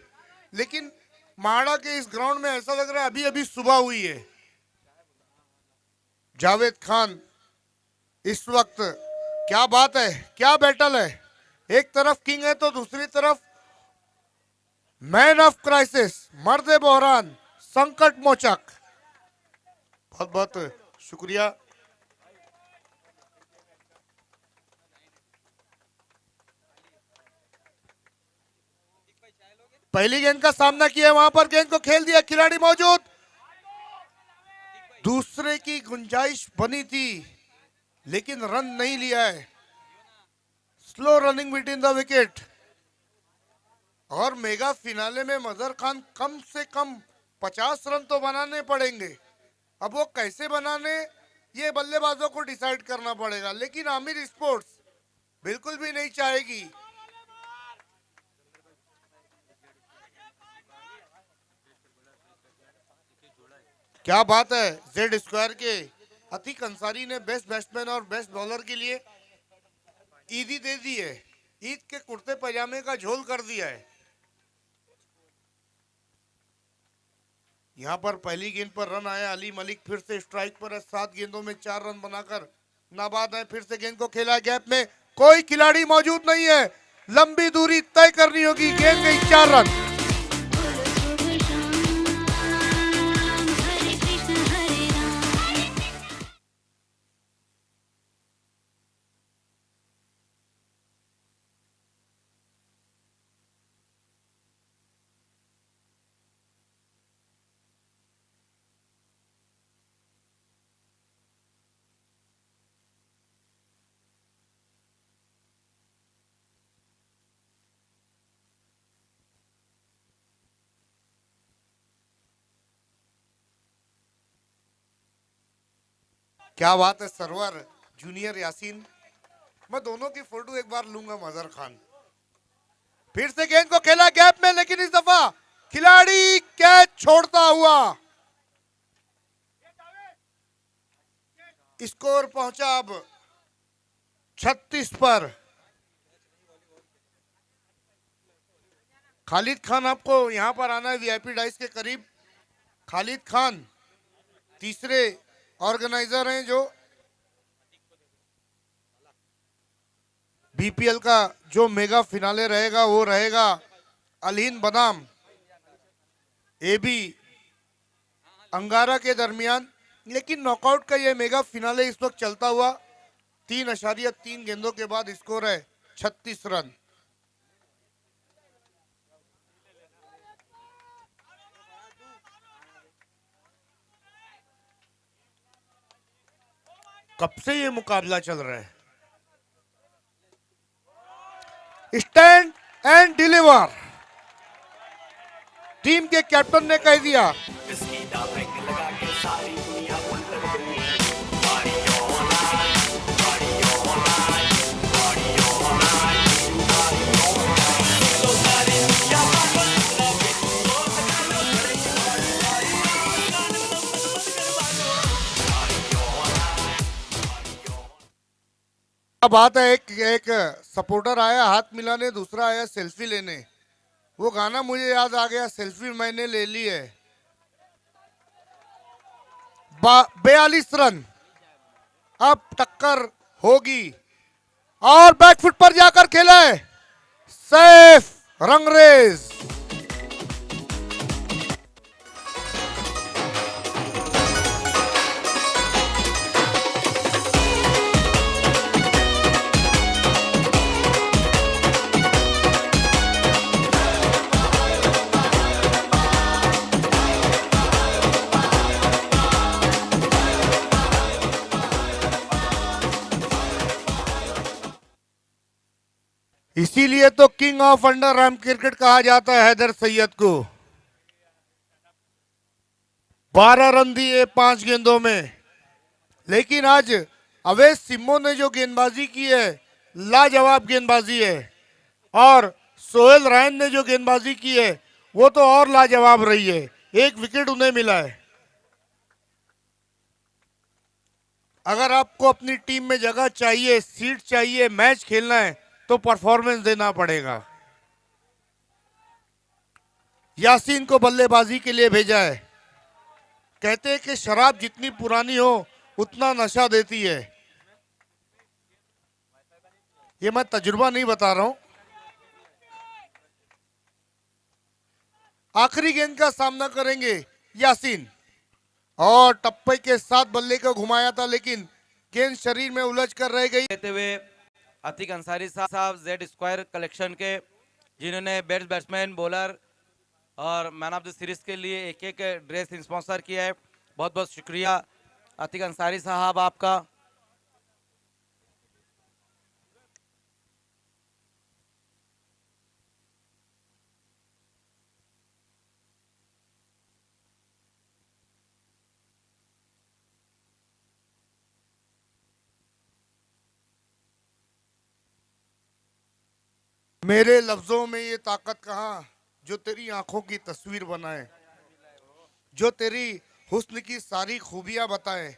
लेकिन माड़ा के इस ग्राउंड में ऐसा लग रहा है अभी अभी सुबह हुई है। जावेद खान इस वक्त, क्या बात है, क्या बैटल है। एक तरफ किंग है तो दूसरी तरफ मैन ऑफ क्राइसिस, मर्द बहरान, संकट मोचक। बहुत बहुत शुक्रिया। पहली गेंद का सामना किया, वहां पर गेंद को खेल दिया, खिलाड़ी मौजूद। दूसरे की गुंजाइश बनी थी लेकिन रन नहीं लिया है। Slow running between the wicket. और मेगा फिनाले में मजहर खान कम से कम 50 रन तो बनाने पड़ेंगे। अब वो कैसे बनाने, ये बल्लेबाजों को डिसाइड करना पड़ेगा, लेकिन आमिर स्पोर्ट्स बिल्कुल भी नहीं चाहेगी। क्या बात है, जेड स्क्वायर के अतीक अंसारी ने बेस्ट बैट्समैन और बेस्ट बॉलर के लिए ईदी दे दी है। ईद के कुर्ते पैजामे का झोल कर दिया है। यहां पर पहली गेंद पर रन आया, अली मलिक फिर से स्ट्राइक पर है। 7 गेंदों में 4 रन बनाकर नाबाद है। फिर से गेंद को खेला, गैप में कोई खिलाड़ी मौजूद नहीं है, लंबी दूरी तय करनी होगी। गेंद गई 4 रन। क्या बात है, सरवर जूनियर यासीन। मैं दोनों की फोटो एक बार लूंगा। मजहर खान फिर से गेंद को खेला गैप में, लेकिन इस दफा खिलाड़ी कैच छोड़ता हुआ। स्कोर पहुंचा अब 36 पर। खालिद खान, आपको यहां पर आना है वीआईपी डाइस के करीब। खालिद खान तीसरे ऑर्गेनाइजर हैं जो बीपीएल का जो मेगा फिनाले रहेगा वो रहेगा अलीन बनाम एबी अंगारा के दरमियान। लेकिन नॉकआउट का ये मेगा फिनाले इस वक्त चलता हुआ 3.3 गेंदों के बाद स्कोर है 36 रन। कब से ये मुकाबला चल रहा है। स्टैंड एंड डिलीवर, टीम के कैप्टन ने कह दिया। बात है, एक सपोर्टर आया हाथ मिलाने, दूसरा आया सेल्फी लेने। वो गाना मुझे याद आ गया, सेल्फी मैंने ले ली है। 42 रन, अब टक्कर होगी और बैकफुट पर जाकर खेला है सैफ रंगरेज। इसीलिए तो king of under arm cricket कहा जाता है हैदर सैयद को। 12 रन दिए 5 गेंदों में, लेकिन आज अवैध सिम्मो ने जो गेंदबाजी की है लाजवाब गेंदबाजी है, और सोहेल रायन ने जो गेंदबाजी की है वो तो और लाजवाब रही है। 1 विकेट उन्हें मिला है। अगर आपको अपनी टीम में जगह चाहिए, सीट चाहिए, मैच खेलना है तो परफॉर्मेंस देना पड़ेगा। यासीन को बल्लेबाजी के लिए भेजा है। कहते हैं कि शराब जितनी पुरानी हो उतना नशा देती है। ये मैं तजुर्बा नहीं बता रहा हूं। आखिरी गेंद का सामना करेंगे यासीन, और टप्पे के साथ बल्ले को घुमाया था, लेकिन गेंद शरीर में उलझ कर रह गई। कहते हुए अतीक अंसारी साहब जेड स्क्वायर कलेक्शन के, जिन्होंने बेस्ट बैट्समैन, बॉलर और मैन ऑफ द सीरीज के लिए एक एक ड्रेस स्पॉन्सर किया है। बहुत बहुत शुक्रिया अतीक अंसारी साहब आपका। मेरे लफ्जों में ये ताकत कहाँ जो तेरी आंखों की तस्वीर बनाए, जो तेरी हुस्न की सारी खूबियां बताए।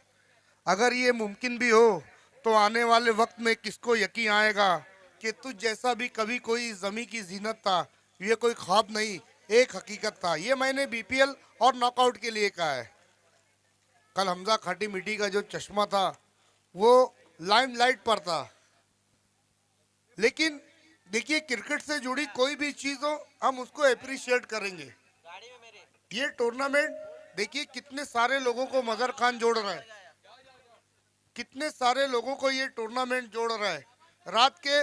अगर ये मुमकिन भी हो तो आने वाले वक्त में किसको यकीन आएगा कि तुझ जैसा भी कभी कोई जमी की जीनत था। ये कोई ख्वाब नहीं, एक हकीकत था। ये मैंने बीपीएल और नॉकआउट के लिए कहा है। कल हमजा खाटी मिट्टी का जो चश्मा था वो लाइमलाइट पर था, लेकिन देखिए क्रिकेट से जुड़ी कोई भी चीज हो हम उसको अप्रिशिएट करेंगे। ये टूर्नामेंट देखिए कितने सारे लोगों को मजहर खान जोड़ रहा है, कितने सारे लोगों को ये टूर्नामेंट जोड़ रहा है। रात के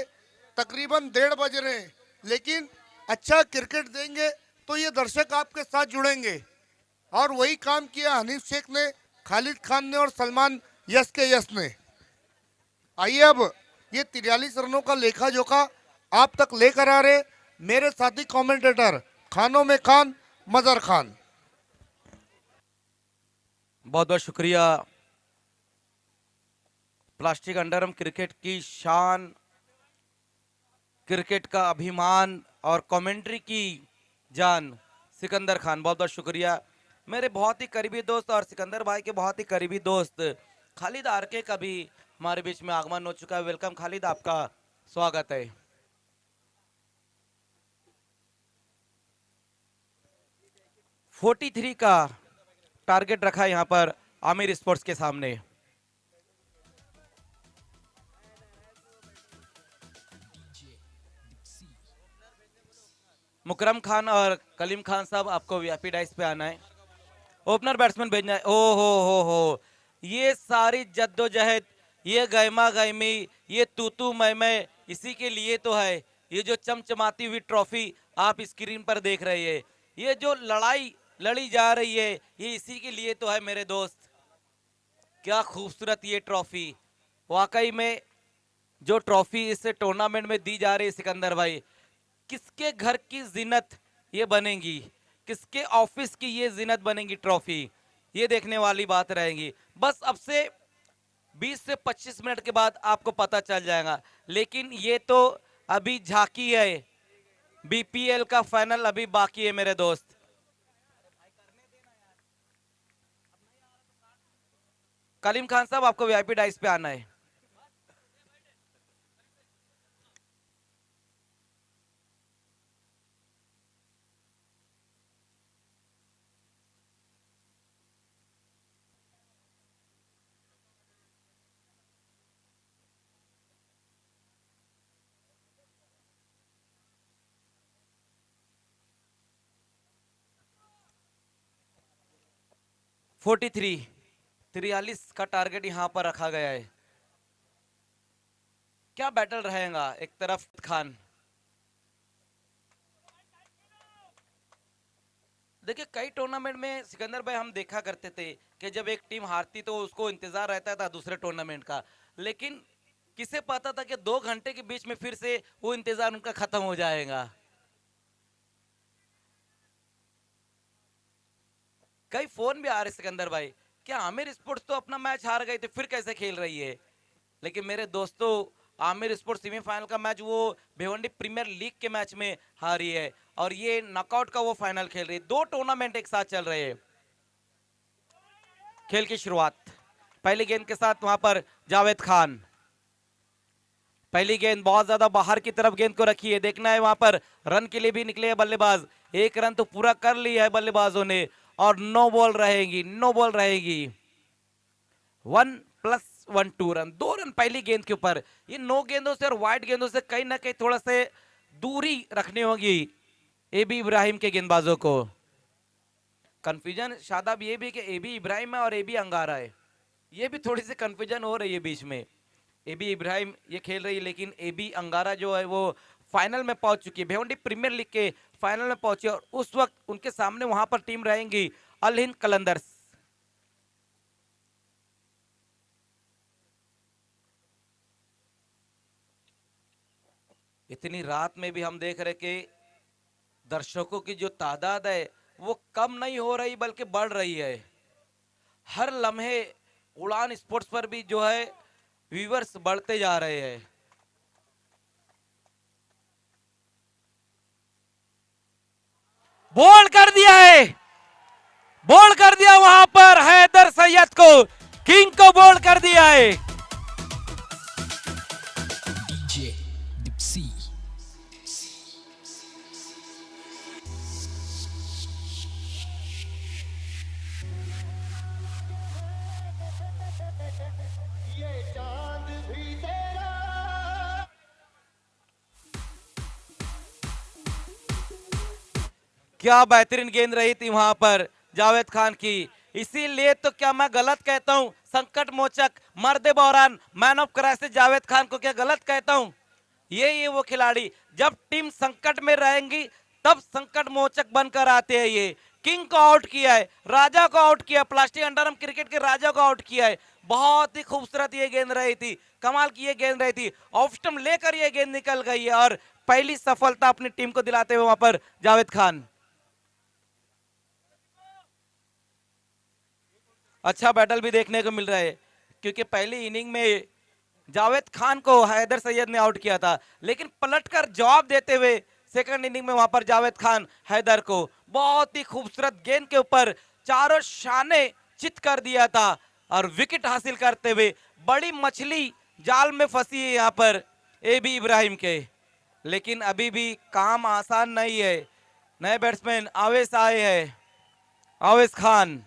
तकरीबन 1:30 बज रहे हैं, लेकिन अच्छा क्रिकेट देंगे तो ये दर्शक आपके साथ जुड़ेंगे। और वही काम किया हनीफ शेख ने, खालिद खान ने और सलमान यस के यस ने। आइए अब ये 43 रनों का लेखा जोखा आप तक लेकर आ रहे मेरे साथी कमेंटेटर खानों में खान मजहर खान। बहुत बहुत शुक्रिया। प्लास्टिक अंडरआर्म क्रिकेट की शान, क्रिकेट का अभिमान और कमेंट्री की जान सिकंदर खान, बहुत बहुत शुक्रिया। मेरे बहुत ही करीबी दोस्त और सिकंदर भाई के बहुत ही करीबी दोस्त खालिद आरके का भी हमारे बीच में आगमन हो चुका है। वेलकम खालिद, आपका स्वागत है। (43) का टारगेट रखा है यहाँ पर आमिर स्पोर्ट्स के सामने। मुकरम खान और कलीम खान साहब, आपको वीआईपी डाइस पे आना है। ओपनर बैट्समैन भेजना है। ओ हो, ये सारी जद्दोजहद, ये गैमा गैमी, ये तू मैं, इसी के लिए तो है ये जो चमचमाती हुई ट्रॉफी आप स्क्रीन पर देख रहे हैं। ये जो लड़ाई लड़ी जा रही है ये इसी के लिए तो है मेरे दोस्त। क्या खूबसूरत ये ट्रॉफी, वाकई में जो ट्रॉफी इस टूर्नामेंट में दी जा रही है सिकंदर भाई, किसके घर की जिन्नत ये बनेगी, किसके ऑफिस की ये जिन्नत बनेगी ट्रॉफी, ये देखने वाली बात रहेगी। बस अब से 20 से 25 मिनट के बाद आपको पता चल जाएगा। लेकिन ये तो अभी झांकी है, बीपीएल का फाइनल अभी बाकी है मेरे दोस्त। कलीम खान साहब, आपको वीआईपी डाइस पे आना है। फोर्टी 43 का टारगेट यहां पर रखा गया है। क्या बैटल रहेगा। एक तरफ खान, देखिए कई टूर्नामेंट में सिकंदर भाई हम देखा करते थे कि जब एक टीम हारती तो उसको इंतजार रहता था दूसरे टूर्नामेंट का, लेकिन किसे पता था कि 2 घंटे के बीच में फिर से वो इंतजार उनका खत्म हो जाएगा। कई फोन भी आ रहे सिकंदर भाई, क्या आमिर स्पोर्ट्स तो अपना मैच हार गई थी, फिर कैसे खेल रही है? लेकिन मेरे दोस्तों, आमिर स्पोर्ट्स सेमीफाइनल का मैच वो भिवंडी प्रीमियर लीग के मैच में हारी है और ये नॉकआउट का वो फाइनल खेल रही है। 2 टूर्नामेंट एक साथ चल रहे हैं। खेल की शुरुआत पहली गेंद के साथ वहां पर जावेद खान। पहली गेंद बहुत ज्यादा बाहर की तरफ गेंद को रखी है। देखना है वहां पर रन के लिए भी निकले हैं बल्लेबाज। 1 रन तो पूरा कर लिया है बल्लेबाजों ने और नो बॉल रहेगी, नो बॉल रहेगी। 1+1 2 रन, 2 रन पहली गेंद के ऊपर। ये 9 गेंदों से और वाइड गेंदों से कहीं ना कहीं थोड़ा से दूरी रखनी होगी एबी इब्राहिम के गेंदबाजों को। कंफ्यूजन शादाब ये भी कि एबी इब्राहिम है और एबी अंगारा है, ये भी थोड़ी सी कंफ्यूजन हो रही है बीच में। एबी इब्राहिम ये खेल रही है लेकिन एबी अंगारा जो है वो फाइनल में पहुंच चुकी है, भिवंडी प्रीमियर लीग के फाइनल में पहुंची और उस वक्त उनके सामने वहां पर टीम रहेंगी अल हिंद कलंदर्स। इतनी रात में भी हम देख रहे कि दर्शकों की जो तादाद है वो कम नहीं हो रही बल्कि बढ़ रही है। हर लम्हे उड़ान स्पोर्ट्स पर भी जो है व्यूअर्स बढ़ते जा रहे हैं। बोल्ड कर दिया है, बोल्ड कर दिया वहां पर हैदर सैयद को, किंग को बोल्ड कर दिया है। क्या बेहतरीन गेंद रही थी वहां पर जावेद खान की। इसीलिए तो क्या मैं गलत कहता हूं संकट मोचक मर्द बौरान man of crisis Javed Khan को क्या गलत कहता हूं? ये वो खिलाड़ी जब टीम संकट में रहेंगी तब संकट मोचक बनकर आते हैं। ये किंग को आउट किया है, राजा को आउट किया, प्लास्टिक अंडरआर्म क्रिकेट के राजा को आउट किया है। बहुत ही खूबसूरत ये गेंद रही थी, कमाल की ये गेंद रही थी। ऑफ स्टंप लेकर ये गेंद निकल गई है और पहली सफलता अपनी टीम को दिलाते हुए वहां पर जावेद खान। अच्छा बैटल भी देखने को मिल रहा है क्योंकि पहली इनिंग में जावेद खान को हैदर सैयद ने आउट किया था, लेकिन पलटकर जवाब देते हुए सेकंड इनिंग में वहां पर जावेद खान हैदर को बहुत ही खूबसूरत गेंद के ऊपर चारों शाने चित कर दिया था और विकेट हासिल करते हुए बड़ी मछली जाल में फंसी है यहां पर एबी इब्राहिम के। लेकिन अभी भी काम आसान नहीं है। नए बैट्समैन आवेश आए हैं, आवेश खान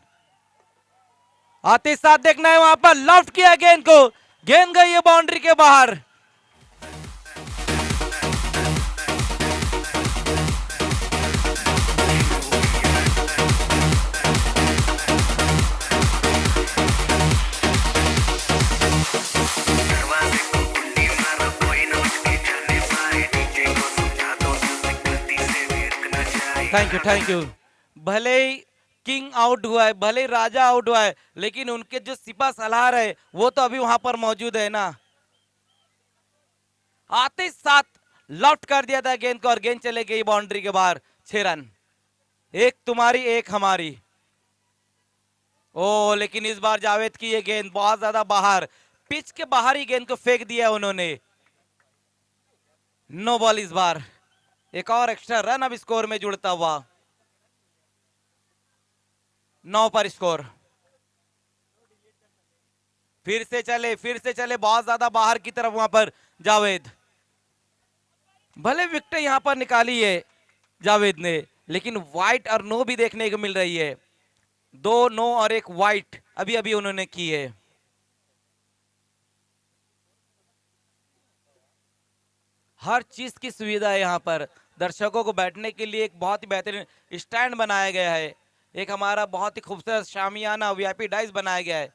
आते साथ देखना है वहां पर लॉफ्ट किया गेंद को, गेंद गई है बाउंड्री के बाहर। Thank you. भले ही किंग आउट हुआ है, भले ही राजा आउट हुआ है, लेकिन उनके जो सिपा सलार है वो तो अभी वहां पर मौजूद है ना। आते साथ लॉफ्ट कर दिया था गेंद को और गेंद चले गई बाउंड्री के बाहर। 6 रन, एक तुम्हारी एक हमारी। ओ लेकिन इस बार जावेद की ये गेंद बहुत ज्यादा बाहर, पिच के बाहर ही गेंद को फेंक दिया उन्होंने। नो बॉल इस बार। एक और एक्स्ट्रा रन अब स्कोर में जुड़ता हुआ। 9 पर स्कोर। फिर से चले बहुत ज्यादा बाहर की तरफ वहां पर जावेद। भले विकेट यहां पर निकाली है जावेद ने, लेकिन वाइट और नो भी देखने को मिल रही है। 2 नो और 1 वाइट अभी अभी उन्होंने की है। हर चीज की सुविधा है यहाँ पर। दर्शकों को बैठने के लिए एक बहुत ही बेहतरीन स्टैंड बनाया गया है। एक हमारा बहुत ही खूबसूरत शामियाना वीआईपी डाइस बनाया गया है।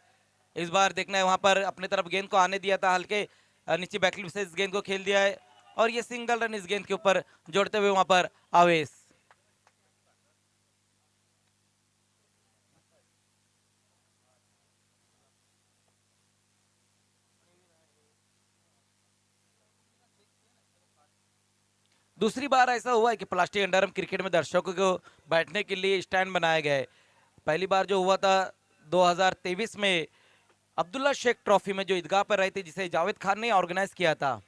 इस बार देखना है वहां पर अपनी तरफ गेंद को आने दिया था, हल्के नीचे बैकलिप से इस गेंद को खेल दिया है और ये सिंगल रन इस गेंद के ऊपर जोड़ते हुए वहां पर आवेश। दूसरी बार ऐसा हुआ है कि प्लास्टिक अंडरआर्म क्रिकेट में दर्शकों को बैठने के लिए स्टैंड बनाए गए। पहली बार जो हुआ था 2023 में अब्दुल्ला शेख ट्रॉफी में जो ईदगाह पर रही थी, जिसे जावेद खान ने ऑर्गेनाइज किया था।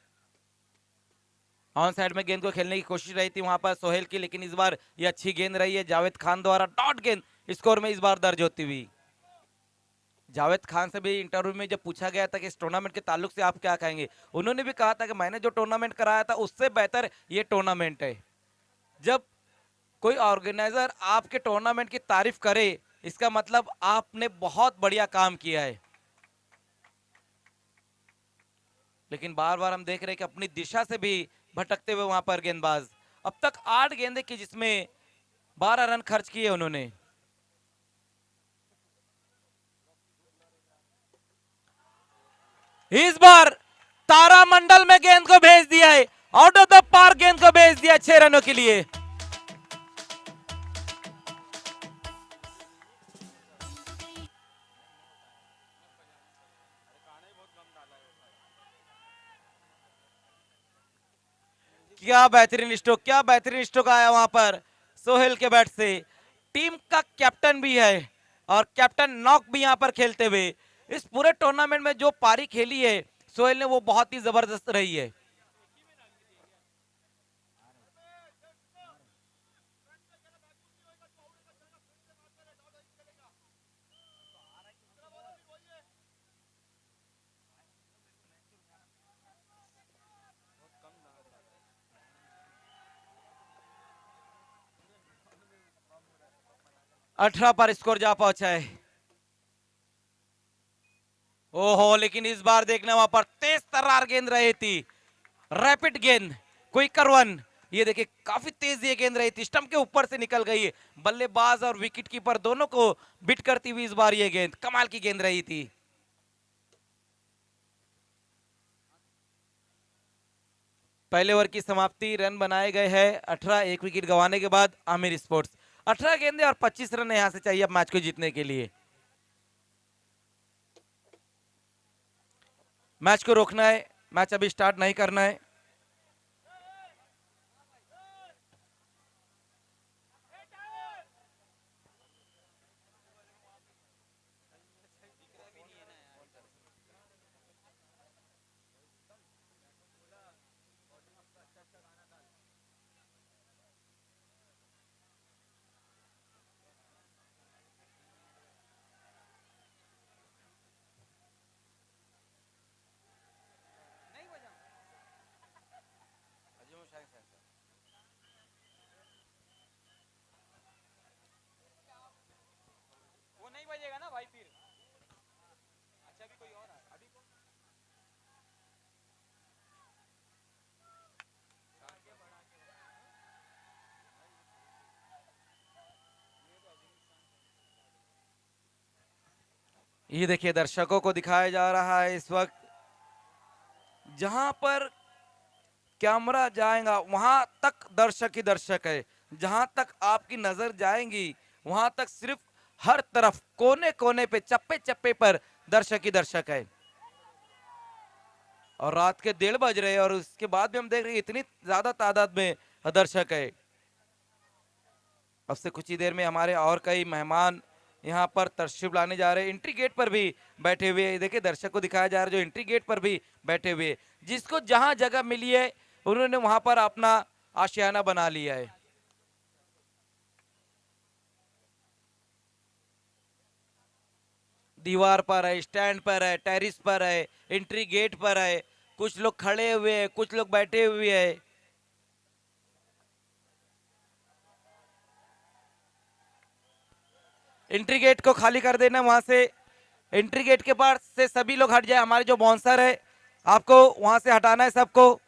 ऑन साइड में गेंद को खेलने की कोशिश रही थी वहां पर सोहेल की, लेकिन इस बार ये अच्छी गेंद रही है जावेद खान द्वारा। डॉट गेंद स्कोर में इस बार दर्ज होती हुई। जावेद खान से भी इंटरव्यू में जब पूछा गया था कि इस टूर्नामेंट के ताल्लुक से आप क्या कहेंगे, उन्होंने भी कहा था कि मैंने जो टूर्नामेंट कराया था उससे बेहतर ये टूर्नामेंट है। जब कोई ऑर्गेनाइजर आपके टूर्नामेंट की तारीफ करे, इसका मतलब आपने बहुत बढ़िया काम किया है। लेकिन बार बार हम देख रहे हैं कि अपनी दिशा से भी भटकते हुए वहां पर गेंदबाज। अब तक 8 गेंदें की, जिसमें 12 रन खर्च किए उन्होंने। इस बार तारामंडल में गेंद को भेज दिया है, आउट ऑफ द पार्क गेंद को भेज दिया 6 रनों के लिए। क्या बेहतरीन स्ट्रोक, क्या बेहतरीन स्ट्रोक आया वहां पर सोहेल के बैट से। टीम का कैप्टन भी है और कैप्टन नॉक भी यहां पर खेलते हुए। इस पूरे टूर्नामेंट में जो पारी खेली है सोहेल ने, वो बहुत ही जबरदस्त रही है। अठारह पर स्कोर जा पहुंचा है। ओहो, लेकिन इस बार देखना वहां पर तेज तर्रार गेंद रही थी, रैपिड गेंद, क्विकर वन। ये देखिए काफी तेज ये गेंद रही थी, स्टंप के ऊपर से निकल गई है। बल्लेबाज और विकेट कीपर दोनों को बिट करती हुई इस बार ये गेंद कमाल की गेंद रही थी। पहले ओवर की समाप्ति, रन बनाए गए हैं 18। एक विकेट गंवाने के बाद आमिर स्पोर्ट्स 18 गेंदें और 25 रन यहां से चाहिए अब मैच को जीतने के लिए। मैच को रोकना है, मैच अभी स्टार्ट नहीं करना है। वो नहीं बजेगा ना भाई फिर। अच्छा अभी कोई और है अभी कौन? ये देखिए दर्शकों को दिखाया जा रहा है इस वक्त, जहां पर कैमरा जाएगा वहां तक दर्शक ही दर्शक है। जहां तक आपकी नजर जाएंगी वहां तक सिर्फ हर तरफ कोने कोने पे चप्पे चप्पे पर दर्शक ही दर्शक है। और रात के 1:30 बज रहे हैं और उसके बाद भी हम देख रहे हैं इतनी ज्यादा तादाद में दर्शक है। अब से कुछ ही देर में हमारे और कई मेहमान यहाँ पर तशरीफ लाने जा रहे हैं। एंट्री गेट पर भी बैठे हुए देखिए दर्शक को दिखाया जा रहा है जो एंट्री गेट पर भी बैठे हुए, जिसको जहां जगह मिली है उन्होंने वहां पर अपना आशियाना बना लिया है। दीवार पर है, स्टैंड पर है, टेरिस पर है, एंट्री गेट पर है, कुछ लोग खड़े हुए हैं, कुछ लोग बैठे हुए हैं। एंट्री गेट को खाली कर देना वहां से। एंट्री गेट के पास से सभी लोग हट जाए। हमारे जो बाउंसर है आपको वहां से हटाना है सबको।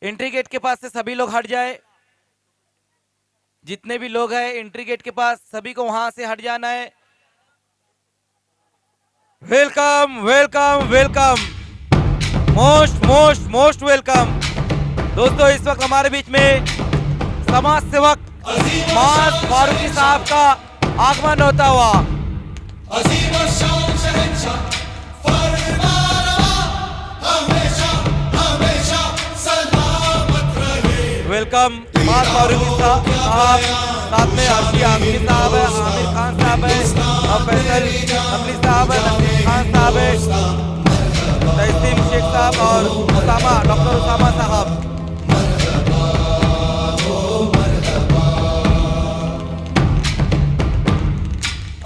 एंट्री गेट के पास से सभी लोग हट जाए। जितने भी लोग हैं एंट्री गेट के पास सभी को वहां से हट जाना है। Welcome welcome welcome, most most most welcome. दोस्तों इस वक्त हमारे बीच में समाज सेवक मास फारूकी साहब का आगमन होता हुआ। अजीम और शान शहंशाह फरमानवा हमेशा हमेशा सलामत रहे। वेलकम मास फारूकी साहब, साथ में अर्शी आजमी साहब है, आमिर खान साहब है, और फैसल नकवी साहब है, नसीम खान साहब है, तहसीम शेख साहब और उसामा, डॉक्टर उसामा साहब।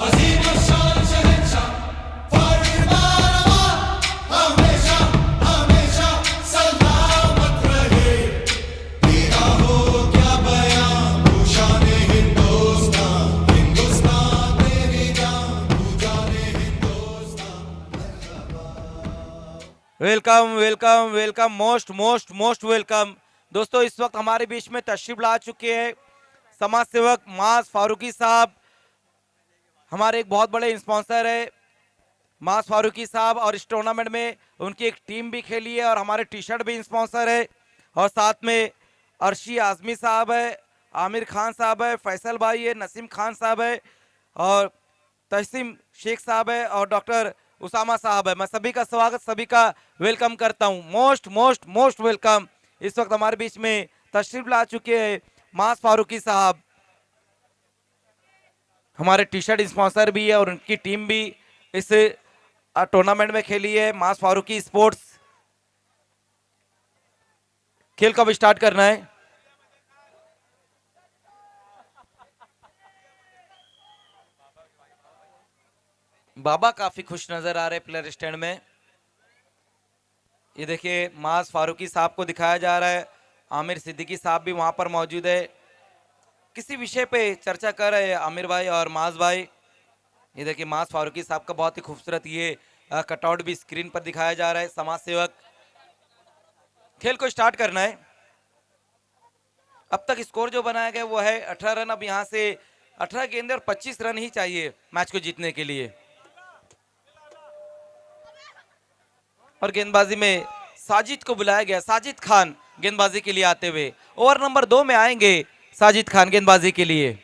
अजीम और शान शहंशाह फरमानवा हमेशा हमेशा सलामत रहे। तेरा हो क्या बयां तू शाने हिंदुस्तान, हिंदुस्तान तेरी जान तू जाने Hindustan. Welcome welcome welcome, most most most welcome. दोस्तों इस वक्त हमारे बीच में तशरीफ ला चुके हैं समाज सेवक मास फारूकी साहब। हमारे एक बहुत बड़े स्पॉन्सर है मास फारूकी साहब, और इस टूर्नामेंट में उनकी एक टीम भी खेली है और हमारे टी शर्ट भी स्पॉन्सर है। और साथ में अर्शी आजमी साहब है, आमिर खान साहब है, फैसल भाई है, नसीम खान साहब है, और तहसीम शेख साहब है, और डॉक्टर उसामा साहब है। मैं सभी का स्वागत, सभी का वेलकम करता हूं। Most most most welcome. इस वक्त हमारे बीच में तशरीफ ला चुके हैं मास फारूकी साहब। हमारे टी शर्ट स्पॉन्सर भी है और उनकी टीम भी इस टूर्नामेंट में खेली है। मास फारूकी स्पोर्ट्स। खेल कब स्टार्ट करना है? बाबा काफी खुश नजर आ रहे प्लेयर स्टैंड में। ये देखिए मास फारूकी साहब को दिखाया जा रहा है, आमिर सिद्दीकी साहब भी वहां पर मौजूद है। किसी विषय पे चर्चा कर रहे हैं आमिर भाई और मास भाई। ये देखिए मास फारूकी साहब का बहुत ही खूबसूरत ये कटआउट भी स्क्रीन पर दिखाया जा रहा है। समाज सेवक। खेल को स्टार्ट करना है। अब तक स्कोर जो बनाया गया वो है 18 रन। अब यहाँ से 18 गेंदे और 25 रन ही चाहिए मैच को जीतने के लिए। और गेंदबाजी में साजिद को बुलाया गया, साजिद खान गेंदबाजी के लिए आते हुए। ओवर नंबर 2 में आएंगे साजिद खान गेंदबाजी के लिए।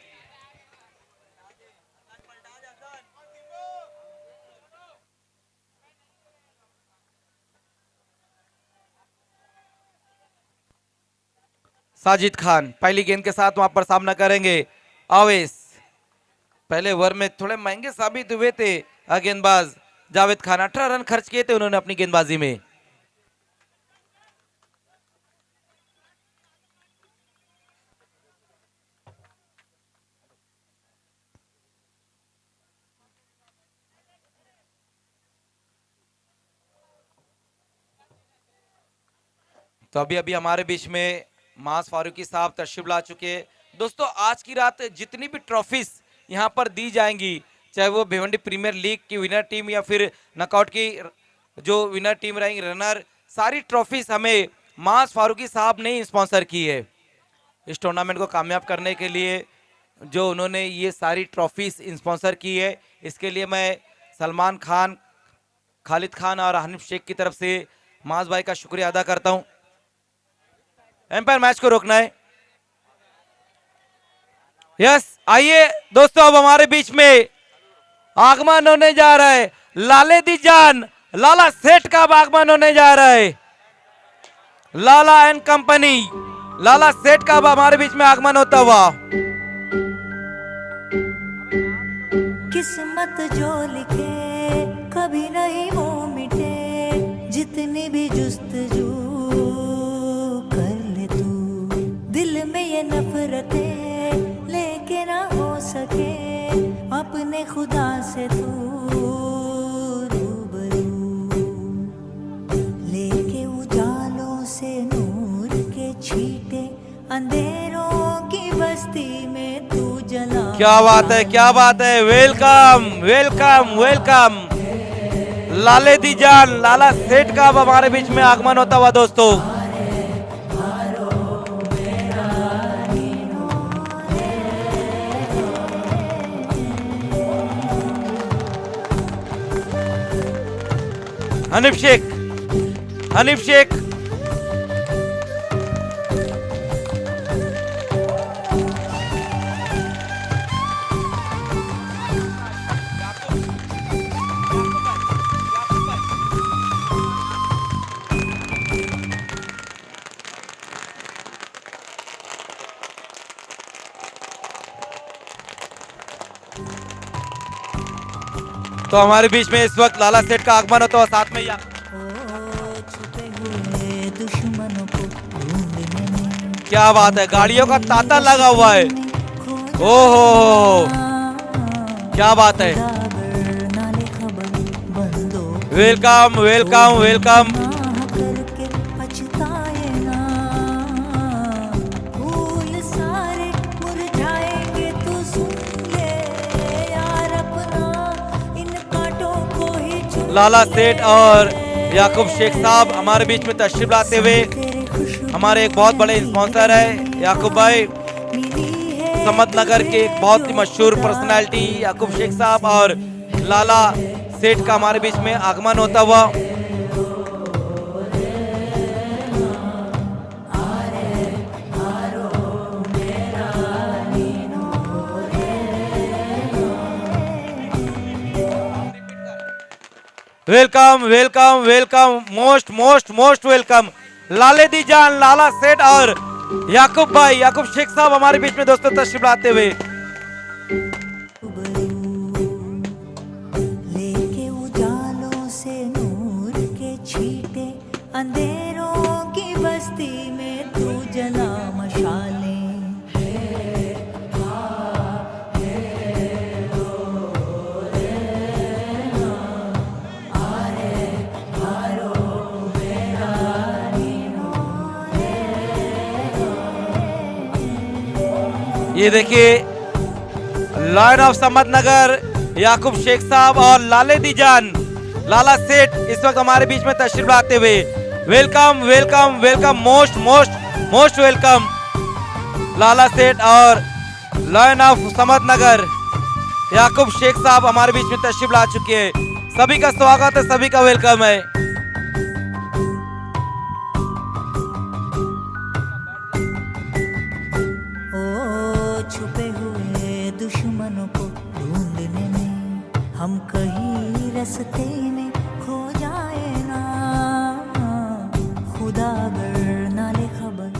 साजिद खान पहली गेंद के साथ वहां पर सामना करेंगे आवेश। पहले ओवर में थोड़े महंगे साबित हुए थे गेंदबाज जावेद खान। 18 रन खर्च किए थे उन्होंने अपनी गेंदबाजी में। तो अभी अभी हमारे बीच में मास फारूकी साहब तशरीफ ला चुके हैं। दोस्तों आज की रात जितनी भी ट्रॉफीज यहाँ पर दी जाएंगी, चाहे वो भिवंडी प्रीमियर लीग की विनर टीम या फिर नॉकआउट की जो विनर टीम रहेंगी रनर, सारी ट्रॉफीज हमें मास फारूकी साहब ने ही स्पॉन्सर की है। इस टूर्नामेंट को कामयाब करने के लिए जो उन्होंने ये सारी ट्रॉफीज स्पॉन्सर की है, इसके लिए मैं सलमान खान, खालिद खान और हनीफ शेख की तरफ से मास भाई का शुक्रिया अदा करता हूं। एम्पायर मैच को रोकना है। यस, आइए दोस्तों अब हमारे बीच में आगमन होने जा रहा है लाले दी जान, लाला सेठ का आगमन होने जा रहा है। लाला एंड कंपनी, लाला सेठ का हमारे बीच में आगमन होता हुआ। किस्मत जो लिखे कभी नहीं वो मिटे, जितनी भी जुस्तजू कर ले तू, दिल में ये नफरतें लेके ना हो सके अपने खुदा से तू रूबरू, लेके उजालों से नूर के छींटे अंधेरों की बस्ती में तू जला। क्या बात है, क्या बात है। Welcome welcome welcome. लाले दी जान, लाला सेठ का अब हमारे बीच में आगमन होता हुआ दोस्तों। हनीफ शेख, हनीफ शेख, तो हमारे बीच में इस वक्त लाला सेठ का आगमन होता है, साथ में या छुपे हुए दुश्मनों को ढूंढने में क्या बात है, गाड़ियों का तांता लगा हुआ है। खो ओहो, क्या बात है। जागर नाले खबर बंदो वेलकम वेलकम वेलकम। करके पछताए ना, फूल सारे मुरझाएंगे तो सुन ले यार अपना, इन कांटों को ही चुन लाला सेठ और याकूब शेख साहब हमारे बीच में तशरीफ लाते हुए, तेरे खुशबू हमारे एक बहुत बड़े स्पॉन्सर है याकूब भाई, मिली है समत नगर के एक बहुत ही मशहूर पर्सनालिटी याकूब शेख साहब और लाला सेठ का हमारे बीच में आगमन होता हुआ। Welcome welcome welcome, most most most welcome लाले दी जान, लाला सेठ और याकूब भाई, याकूब शेख साहब हमारे बीच में दोस्तों तशरीफ लाते हुए। लेके उजालों से नूर के छींटे, अंधेरों की बस्ती में तू जला मशालें। ये देखिए लाइन ऑफ समत नगर, याकूब शेख साहब और लाले दी जान, लाला सेठ इस वक्त हमारे बीच में तशरीफ लाते हुए। Welcome welcome welcome, most most most welcome लाला सेठ और लाइन ऑफ समत नगर, याकूब शेख साहब हमारे बीच में तशरीफ ला चुके हैं। सभी का स्वागत है, सभी का वेलकम है। छुपे हुए दुश्मनों को ढूंढने में हम कहीं रास्ते में खो जाए ना, खुदा अगर नाले खबर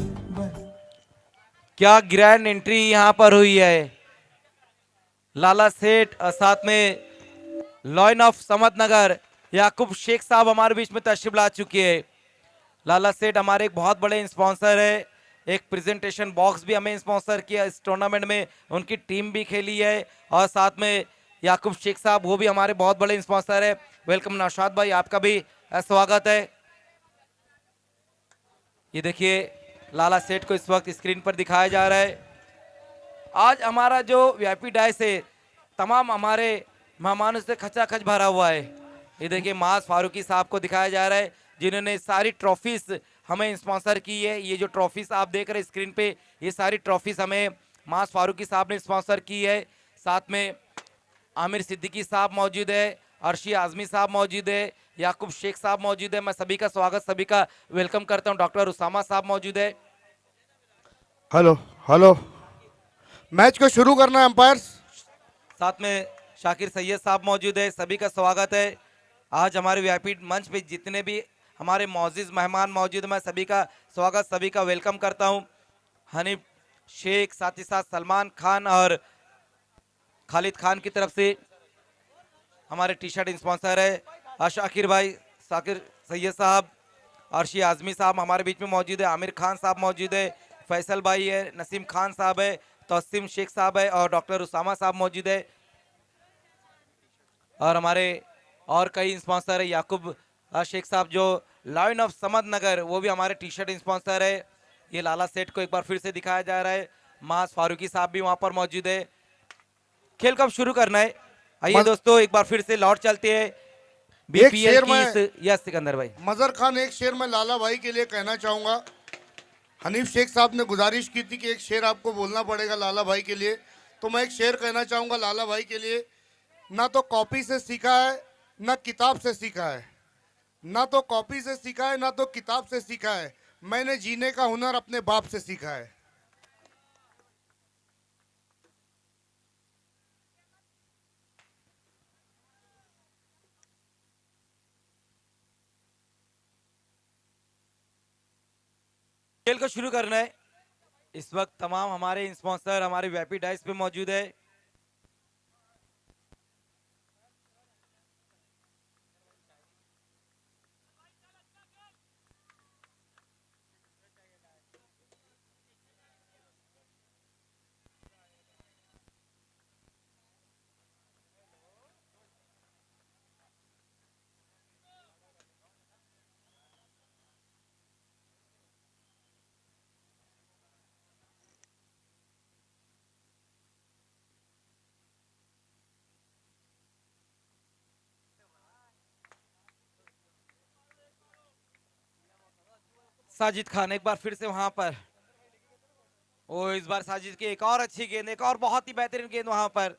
क्या ग्रैंड एंट्री यहाँ पर हुई है। लाला सेठ और साथ में लाइन ऑफ समत नगर याकूब शेख साहब हमारे बीच में तशरीफ ला चुके हैं। लाला सेठ हमारे एक बहुत बड़े स्पॉन्सर है, एक प्रेजेंटेशन बॉक्स भी हमें स्पॉन्सर किया इस टूर्नामेंट में, उनकी टीम भी खेली है और साथ में याकूब शेख साहब वो भी हमारे बहुत बड़े स्पॉन्सर है। वेलकम नौशाद भाई, आपका भी स्वागत है। ये देखिए लाला सेठ को इस वक्त स्क्रीन पर दिखाया जा रहा है। आज हमारा जो वीआईपी डाइस है तमाम हमारे मेहमानों से खचाखच भरा हुआ है। ये देखिए मास फारूकी साहब को दिखाया जा रहा है जिन्होंने सारी ट्रॉफीज हमें स्पॉन्सर की है। ये जो ट्रॉफीज आप देख रहे हैं स्क्रीन पे, ये सारी ट्रॉफीज हमें मास फारूकी साहब ने स्पॉन्सर की है। साथ में आमिर सिद्दीकी साहब मौजूद है, अर्शी आजमी साहब मौजूद है, याकूब शेख साहब मौजूद है। मैं सभी का स्वागत, सभी का वेलकम करता हूँ। डॉक्टर उसामा साहब मौजूद है। हेलो हेलो, मैच को शुरू करना है अंपायर्स। साथ में शाकिर सैयद साहब मौजूद है, सभी का स्वागत है। आज हमारे वीआईपी मंच पे जितने भी हमारे मौजूद मेहमान मौजूद, मैं सभी का स्वागत, सभी का वेलकम करता हूं। हनीफ शेख, साथ ही साथ सलमान खान और खालिद खान की तरफ से हमारे टी शर्ट स्पॉन्सर है। शाकिर भाई, शाकिर सैयद साहब, अर्शी आजमी साहब हमारे बीच में मौजूद है, आमिर खान साहब मौजूद है, फैसल भाई है, नसीम खान साहब है, तस्सीम शेख साहब है और डॉक्टर उसामा साहब मौजूद है। और हमारे और कई स्पॉन्सर है, याकूब शेख साहब जो लाइन ऑफ समत नगर, वो भी हमारे टी शर्ट स्पॉन्सर है। ये लाला सेठ को एक बार फिर से दिखाया जा रहा है। मास फारूकी साहब भी वहां पर मौजूद है। खेल कब शुरू करना है? आइए दोस्तों एक बार फिर से लौट चलते हैं बीपीएल की। यस सिकंदर भाई। मजर खान, एक शेर मैं लाला भाई के लिए कहना चाहूंगा। हनीफ शेख साहब ने गुजारिश की थी कि एक शेर आपको बोलना पड़ेगा लाला भाई के लिए, तो मैं एक शेर कहना चाहूंगा लाला भाई के लिए। ना तो कॉपी से सीखा है, ना किताब से सीखा है, ना तो कॉपी से सीखा है ना तो किताब से सीखा है, मैंने जीने का हुनर अपने बाप से सीखा है। खेल को शुरू करना है। इस वक्त तमाम हमारे स्पॉन्सर हमारे वीआईपी डाइस पे मौजूद है। साजिद खान एक बार फिर से वहां पर, ओ इस बार साजिद की एक और अच्छी गेंद, एक और बहुत ही बेहतरीन गेंद वहां पर।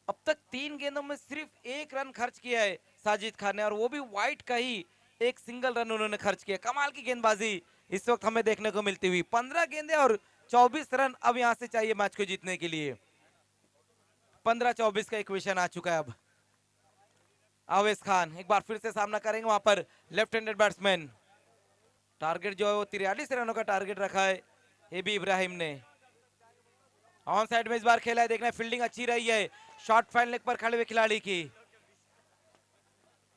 अब तक 3 गेंदों में सिर्फ 1 रन खर्च किया है साजिद खान ने, और वो भी वाइट का ही एक सिंगल रन उन्होंने खर्च किया। कमाल की गेंदबाजी इस वक्त हमें देखने को मिलती हुई। 15 गेंदें और 24 रन अब यहां से चाहिए मैच को जीतने के लिए। 15-24 का इक्वेशन आ चुका है अब। आवेश खान एक बार फिर से सामना करेंगे वहां पर लेफ्ट हैंडेड बैट्समैन। टारगेट जो है वो 43 रनों का टारगेट रखा है एबी इब्राहिम ने। ऑन साइड में इस बार खेला है, देखना फील्डिंग अच्छी रही है शॉर्ट फाइन लेग पर खड़े हुए खिलाड़ी की।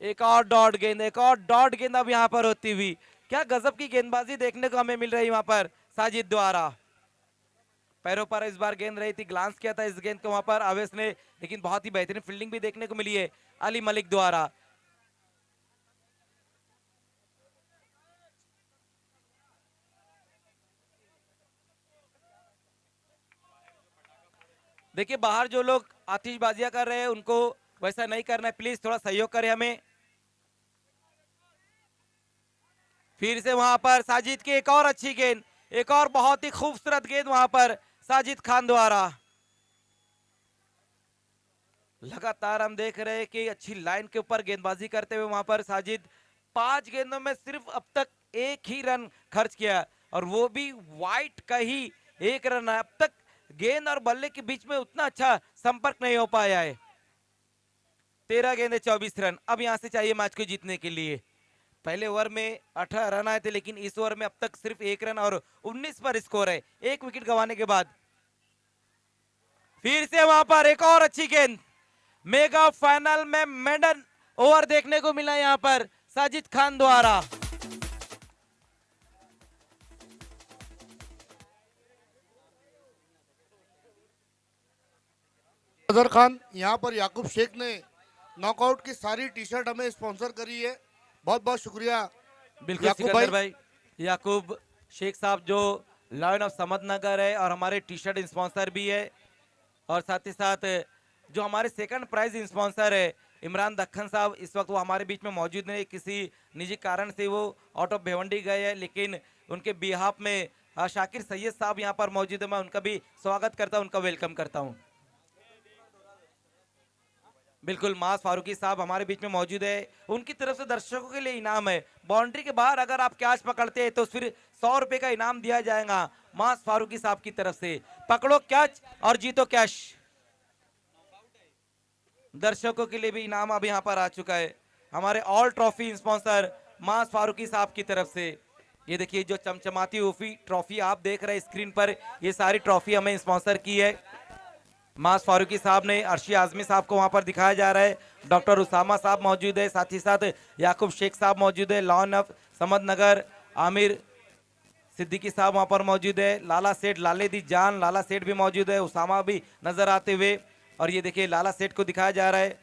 एक और डॉट गेंद, एक और डॉट गेंद अब यहां पर होती हुई। क्या गजब की गेंदबाजी देखने को हमें मिल रही है वहां पर साजिद द्वारा। पैरों पर इस बार गेंद रही थी, ग्लांस किया था इस गेंद को वहां पर आवेश ने, लेकिन बहुत ही बेहतरीन फील्डिंग भी देखने को मिली है अली मलिक द्वारा। देखिए बाहर जो लोग आतिशबाजियां कर रहे हैं उनको वैसा नहीं करना है, प्लीज थोड़ा सहयोग करें हमें। फिर से वहां पर साजिद की एक और अच्छी गेंद, एक और बहुत ही खूबसूरत गेंद वहां पर साजिद खान द्वारा। लगातार हम देख रहे हैं कि अच्छी लाइन के ऊपर गेंदबाजी करते हुए वहां पर साजिद 5 गेंदों में सिर्फ अब तक 1 ही रन खर्च किया, और वो भी वाइट का ही 1 रन है। अब तक गेंद और बल्ले के बीच में उतना अच्छा संपर्क नहीं हो पाया है। 13 गेंदे 24 रन अब यहां से चाहिए मैच को जीतने के लिए। पहले ओवर में 18 रन आए थे, लेकिन इस ओवर में अब तक सिर्फ 1 रन और 19 पर स्कोर है 1 विकेट गंवाने के बाद। फिर से वहां पर एक और अच्छी गेंद, मेगा फाइनल में मेडन ओवर देखने को मिला यहां पर साजिद खान द्वारा। अजहर खान, यहाँ पर याकूब शेख ने नॉकआउट की सारी टी शर्ट हमें स्पॉन्सर करी है, बहुत बहुत शुक्रिया। बिल्कुल याकूब सिकंदर भाई, याकूब शेख साहब जो लायन ऑफ समदनगर है और हमारे टी शर्ट स्पॉन्सर भी है, और साथ ही साथ जो हमारे सेकंड प्राइज स्पॉन्सर है इमरान दक्खन साहब, इस वक्त वो हमारे बीच में मौजूद नहीं, किसी निजी कारण से वो आउट ऑफ भिवंडी गए हैं, लेकिन उनके बिहाफ में शाकिर सैयद साहब यहाँ पर मौजूद है। मैं उनका भी स्वागत करता हूँ, उनका वेलकम करता हूँ। बिल्कुल मास फारूकी साहब हमारे बीच में मौजूद है, उनकी तरफ से दर्शकों के लिए इनाम है। बाउंड्री के बाहर अगर आप कैच पकड़ते हैं तो फिर 100 रुपए का इनाम दिया जाएगा मास फारूकी साहब की तरफ से। पकड़ो कैच और जीतो कैश। दर्शकों के लिए भी इनाम अब यहाँ पर आ चुका है हमारे ऑल ट्रॉफी स्पॉन्सर मास फारूकी साहब की तरफ से। ये देखिए जो चमचमाती हुई ट्रॉफी आप देख रहे हैं स्क्रीन पर, ये सारी ट्रॉफी हमें स्पॉन्सर की है मास फारूकी साहब ने। अर्शी आजमी साहब को वहां पर दिखाया जा रहा है, डॉक्टर उसामा साहब मौजूद है, साथ ही साथ याकूब शेख साहब मौजूद है, लॉन ऑफ समदनगर आमिर सिद्दीकी साहब वहां पर मौजूद है, लाला सेठ लाले दी जान लाला सेठ भी मौजूद है, उसामा भी नजर आते हुए, और ये देखिए लाला सेठ को दिखाया जा रहा है,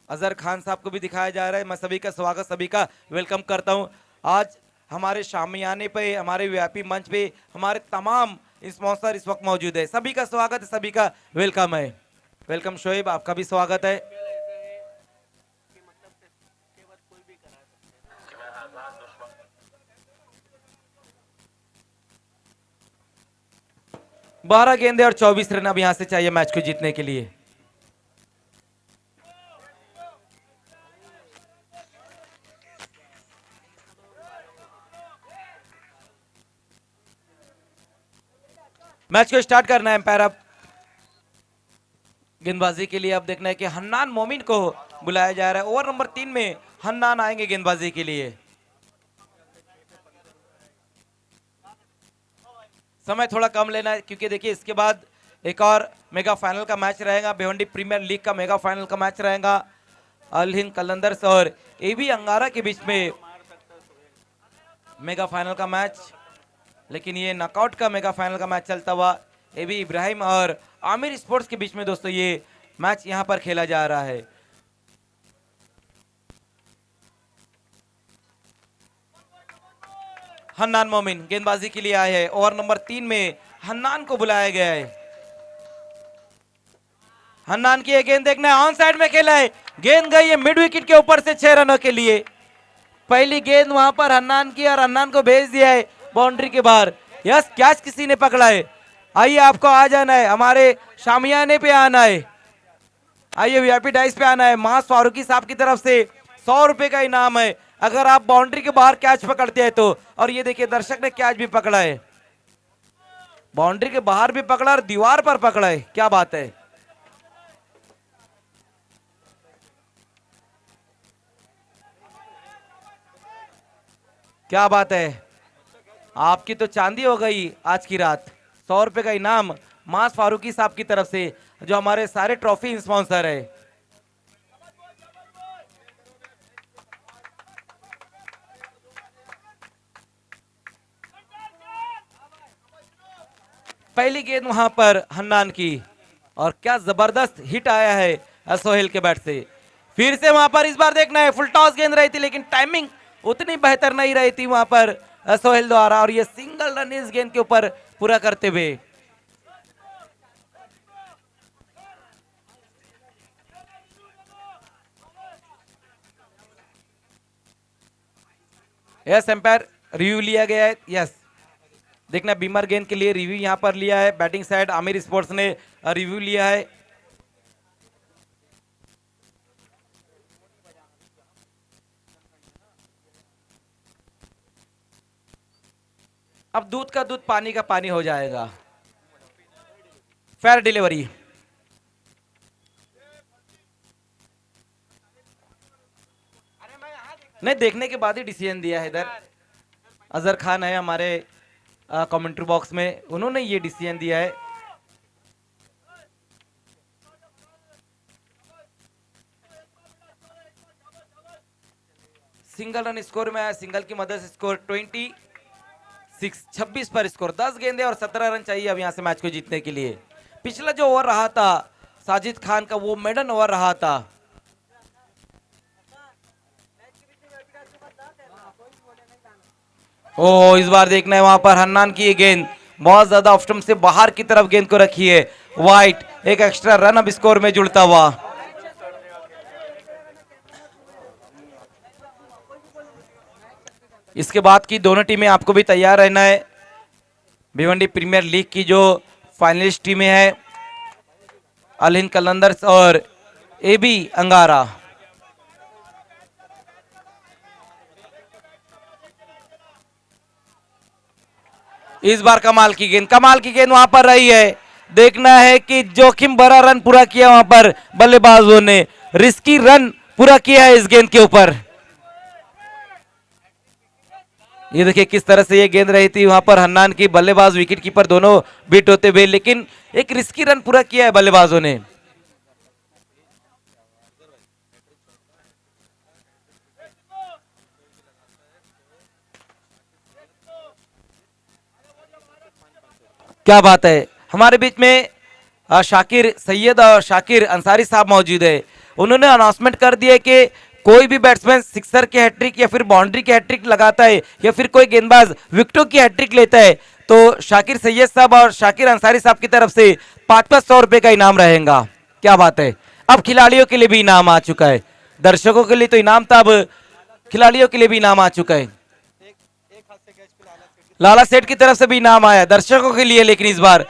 अजहर खान साहब को भी दिखाया जा रहा है। मैं सभी का स्वागत, सभी का वेलकम करता हूँ। आज हमारे शामियाने पे, हमारे वीआईपी मंच पे हमारे तमाम स्पॉन्सर इस वक्त मौजूद है, सभी का स्वागत है, सभी का वेलकम है। वेलकम शोएब, आपका भी स्वागत है। बारह गेंदे और 24 रन अब यहां से चाहिए मैच को जीतने के लिए। मैच को स्टार्ट करना है एम्पायर। अब गेंदबाजी के लिए अब देखना है कि हन्नान मोमिन को बुलाया जा रहा है। ओवर नंबर 3 में हन्नान आएंगे गेंदबाजी के लिए। समय थोड़ा कम लेना है क्योंकि देखिए इसके बाद एक और मेगा फाइनल का मैच रहेगा। भिवंडी प्रीमियर लीग का मेगा फाइनल का मैच रहेगा। अल हिंद कलंदर्स और एबी अंगारा के बीच में मेगा फाइनल का मैच, लेकिन ये नॉकआउट का मेगा फाइनल का मैच चलता हुआ एबी इब्राहिम और आमिर स्पोर्ट्स के बीच में दोस्तों ये मैच यहां पर खेला जा रहा है। हन्नान मोमिन गेंदबाजी के लिए आए हैं। ओवर नंबर 3 में हन्नान को बुलाया गया है। हन्नान की ये गेंद देखना है, ऑन साइड में खेला है, गेंद गई है मिड विकेट के ऊपर से 6 रनों के लिए। पहली गेंद वहां पर हन्नान की और हन्नान को भेज दिया है बाउंड्री के बाहर। यस, कैच किसी ने पकड़ा है। आइए आपको आ जाना है, हमारे शामियाने पे आना है, आइए वीआईपी डाइस पे आना है। मास फारूकी साहब की तरफ से 100 रुपए का इनाम है अगर आप बाउंड्री के बाहर कैच पकड़ते हैं तो। और ये देखिए दर्शक ने कैच भी पकड़ा है, बाउंड्री के बाहर भी पकड़ा और दीवार पर पकड़ा है। क्या बात है। क्या बात है, आपकी तो चांदी हो गई आज की रात। 100 रुपए का इनाम मास फारूकी साहब की तरफ से जो हमारे सारे ट्रॉफी स्पॉन्सर है। पहली गेंद वहां पर हन्नान की और क्या जबरदस्त हिट आया है सोहेल के बैट से। फिर से वहां पर इस बार देखना है, फुल टॉस गेंद रही थी लेकिन टाइमिंग उतनी बेहतर नहीं रही थी वहां पर सोहेल द्वारा, और ये सिंगल रन इस गेंद के ऊपर पूरा करते हुए। यस, एम्पायर रिव्यू लिया गया है। यस, देखना बीमर गेंद के लिए रिव्यू यहां पर लिया है। बैटिंग साइड आमिर स्पोर्ट्स ने रिव्यू लिया है। अब दूध का दूध पानी का पानी हो जाएगा। Fair delivery. नहीं, देखने के बाद ही डिसीजन दिया है। इधर अजहर खान है हमारे कमेंट्री बॉक्स में, उन्होंने ये डिसीजन दिया है। सिंगल रन स्कोर में आया, सिंगल की मदद से स्कोर 26 पर स्कोर। 10 गेंदे और 17 रन चाहिए अब यहां से मैच को जीतने के लिए। पिछला जो ओवर रहा था साजिद खान का, वो मेडन ओवर रहा था। ओ, इस बार देखना है वहां पर हन्नान की ये गेंद बहुत ज्यादा ऑफ स्टंप से बाहर की तरफ गेंद को रखी है। वाइट, एक एक्स्ट्रा रन अब स्कोर में जुड़ता हुआ। इसके बाद की दोनों टीमें आपको भी तैयार रहना है। भिवंडी प्रीमियर लीग की जो फाइनलिस्ट टीमें हैं, अल हिंद कलंदर्स और एबी अंगारा। इस बार कमाल की गेंद वहां पर रही है। देखना है कि जोखिम भरा रन पूरा किया वहां पर बल्लेबाजों ने, रिस्की रन पूरा किया है इस गेंद के ऊपर। ये देखिए किस तरह से ये गेंद रही थी वहां पर हन्नान की, बल्लेबाज विकेट कीपर दोनों बीट होते हुए, लेकिन एक रिस्की रन पूरा किया है बल्लेबाजों ने। क्या बात है। हमारे बीच में शाकिर सैयद और शाकिर अंसारी साहब मौजूद है। उन्होंने अनाउंसमेंट कर दिया कि कोई भी बैट्समैन सिक्सर की हैट्रिक या फिर बाउंड्री की हैट्रिक लगाता है या फिर कोई गेंदबाज विकेटों की हैट्रिक लेता है तो शाकिर सैयद साहब और शाकिर अंसारी साहब की तरफ से 500 रुपए का इनाम रहेगा। क्या बात है। अब खिलाड़ियों के लिए भी इनाम आ चुका है। दर्शकों के लिए तो इनाम था, अब खिलाड़ियों के लिए भी इनाम आ चुका है। लाला सेठ की तरफ से भी इनाम आया दर्शकों के लिए, लेकिन इस बार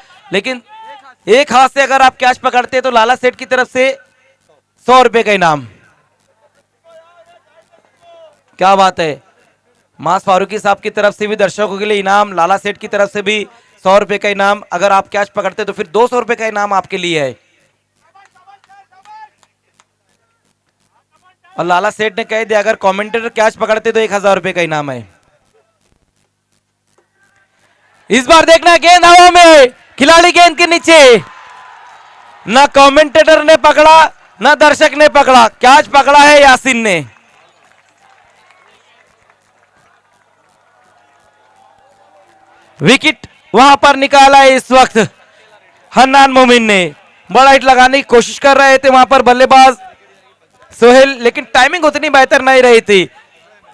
एक हाथ से अगर आप कैच पकड़ते हैं तो लाला सेठ की तरफ से 100 रुपए का इनाम। क्या बात है। मास फारूकी साहब की तरफ से भी दर्शकों के लिए इनाम, लाला सेठ की तरफ से भी 100 रुपए का इनाम, अगर आप कैच पकड़ते तो फिर 200 रुपए का इनाम आपके लिए है। और लाला सेठ ने कह दिया अगर कमेंटेटर कैच पकड़ते तो 1000 रुपए का इनाम है। इस बार देखना गेंद हवा में, खिलाड़ी गेंद के नीचे, ना कमेंटेटर ने पकड़ा ना दर्शक ने पकड़ा, कैच पकड़ा है यासीन ने। विकेट वहां पर निकाला है इस वक्त हन्नान मोमिन ने। बड़ा हिट लगाने की कोशिश कर रहे थे वहां पर बल्लेबाज सोहेल, लेकिन टाइमिंग उतनी बेहतर नहीं रही थी।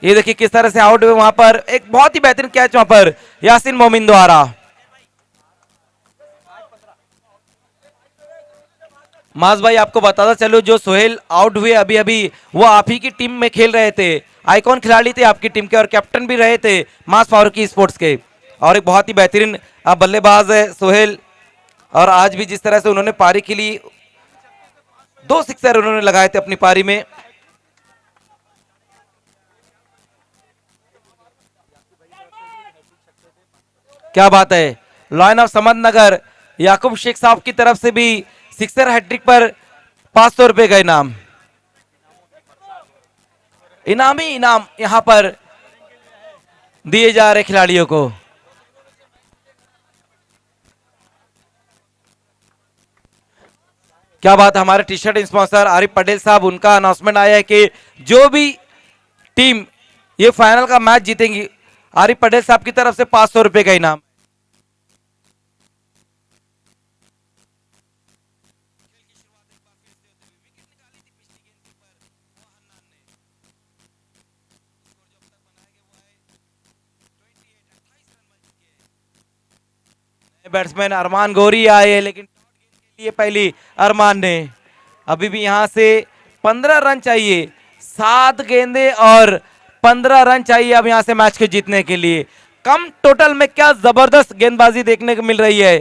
ये देखिए किस तरह से आउट हुए वहां पर, एक बहुत ही बेहतरीन कैच वहां पर यासीन मोमिन द्वारा। माज भाई आपको बताता चलो, जो सोहेल आउट हुए अभी अभी वो आप ही की टीम में खेल रहे थे, आइकॉन खिलाड़ी थे आपकी टीम के और कैप्टन भी रहे थे मास फारूकी स्पोर्ट्स के, और एक बहुत ही बेहतरीन बल्लेबाज है सोहेल। और आज भी जिस तरह से उन्होंने पारी के लिए 2 सिक्सर उन्होंने लगाए थे अपनी पारी में। क्या बात है, लाइन ऑफ समद नगर याकूब शेख साहब की तरफ से भी सिक्सर हैट्रिक पर 500 रुपए का इनाम, इनामी इनाम यहां पर दिए जा रहे खिलाड़ियों को। क्या बात है, हमारे T shirt sponsor Arif Patel साहब, उनका अनाउंसमेंट आया है कि जो भी टीम ये फाइनल का मैच जीतेंगी, आरिफ पटेल साहब की तरफ से 500 रुपए का इनाम। बैट्समैन अरमान गोरी आए हैं, लेकिन ये पहली अरमान ने, अभी भी यहां से 15 रन चाहिए, 7 गेंदे और 15 रन चाहिए अब यहां से मैच को जीतने के लिए। कम टोटल में क्या जबरदस्त गेंदबाजी देखने को मिल रही है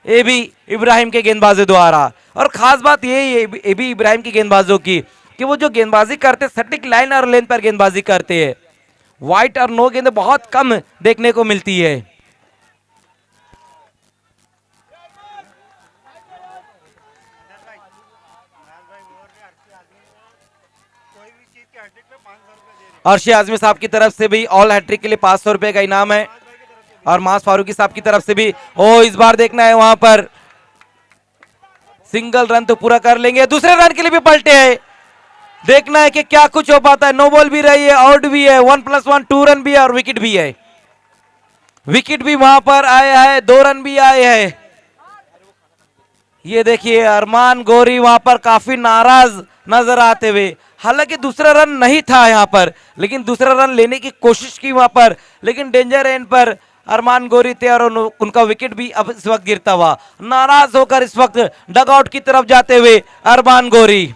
ए बी इब्राहिम के गेंदबाजों द्वारा। और खास बात यही है ए बी इब्राहिम की गेंदबाजों की कि वो जो गेंदबाजी करते सटीक लाइन और लेंथ पर गेंदबाजी करते हैं, वाइट और नो गेंदें बहुत कम देखने को मिलती है। अर्शी आजमी साहब की तरफ से भी ऑल हैट्रिक के लिए 500 रुपए का इनाम है, और मास फारूकी साहब की तरफ से भी। ओ इस बार देखना है वहां पर सिंगल रन तो पूरा कर लेंगे, दूसरे रन के लिए भी पलटे हैं, देखना है कि क्या कुछ हो पाता है। नो बॉल भी रही है, आउट भी है, 1+1 2 रन भी है और विकेट भी है। विकेट भी वहां पर आया है, 2 रन भी आए हैं। ये देखिए अरमान गोरी वहां पर काफी नाराज नजर आते हुए, हालांकि दूसरा रन नहीं था यहां पर, लेकिन दूसरा रन लेने की कोशिश की वहां पर, लेकिन डेंजर एंड पर अरमान गोरी थे और उनका विकेट भी अब इस वक्त गिरता हुआ, नाराज होकर इस वक्त डगआउट की तरफ जाते हुए अरमान गोरी।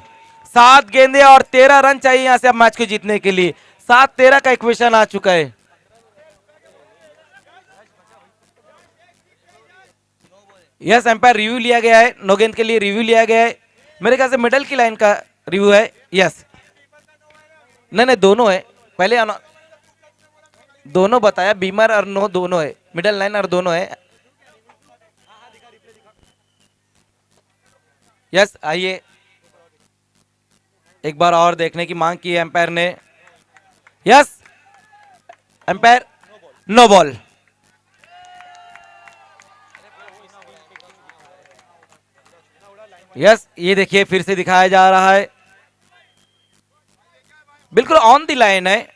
7 गेंदे और 13 रन चाहिए यहां से अब मैच को जीतने के लिए, 7-13 का इक्वेशन आ चुका है। यस एम्पायर रिव्यू लिया गया है, नो गेंद के लिए रिव्यू लिया गया है, मेरे ख्याल से मिडल की लाइन का रिव्यू है। यस नहीं दोनों है, पहले दोनों बताया, बीमर और नो दोनों है, मिडल लाइन और दोनों है। यस आइए एक बार और देखने की मांग की है एम्पायर ने। Yes umpire no ball. Yes ये देखिए फिर से दिखाया जा रहा है, बिल्कुल ऑन दी लाइन है,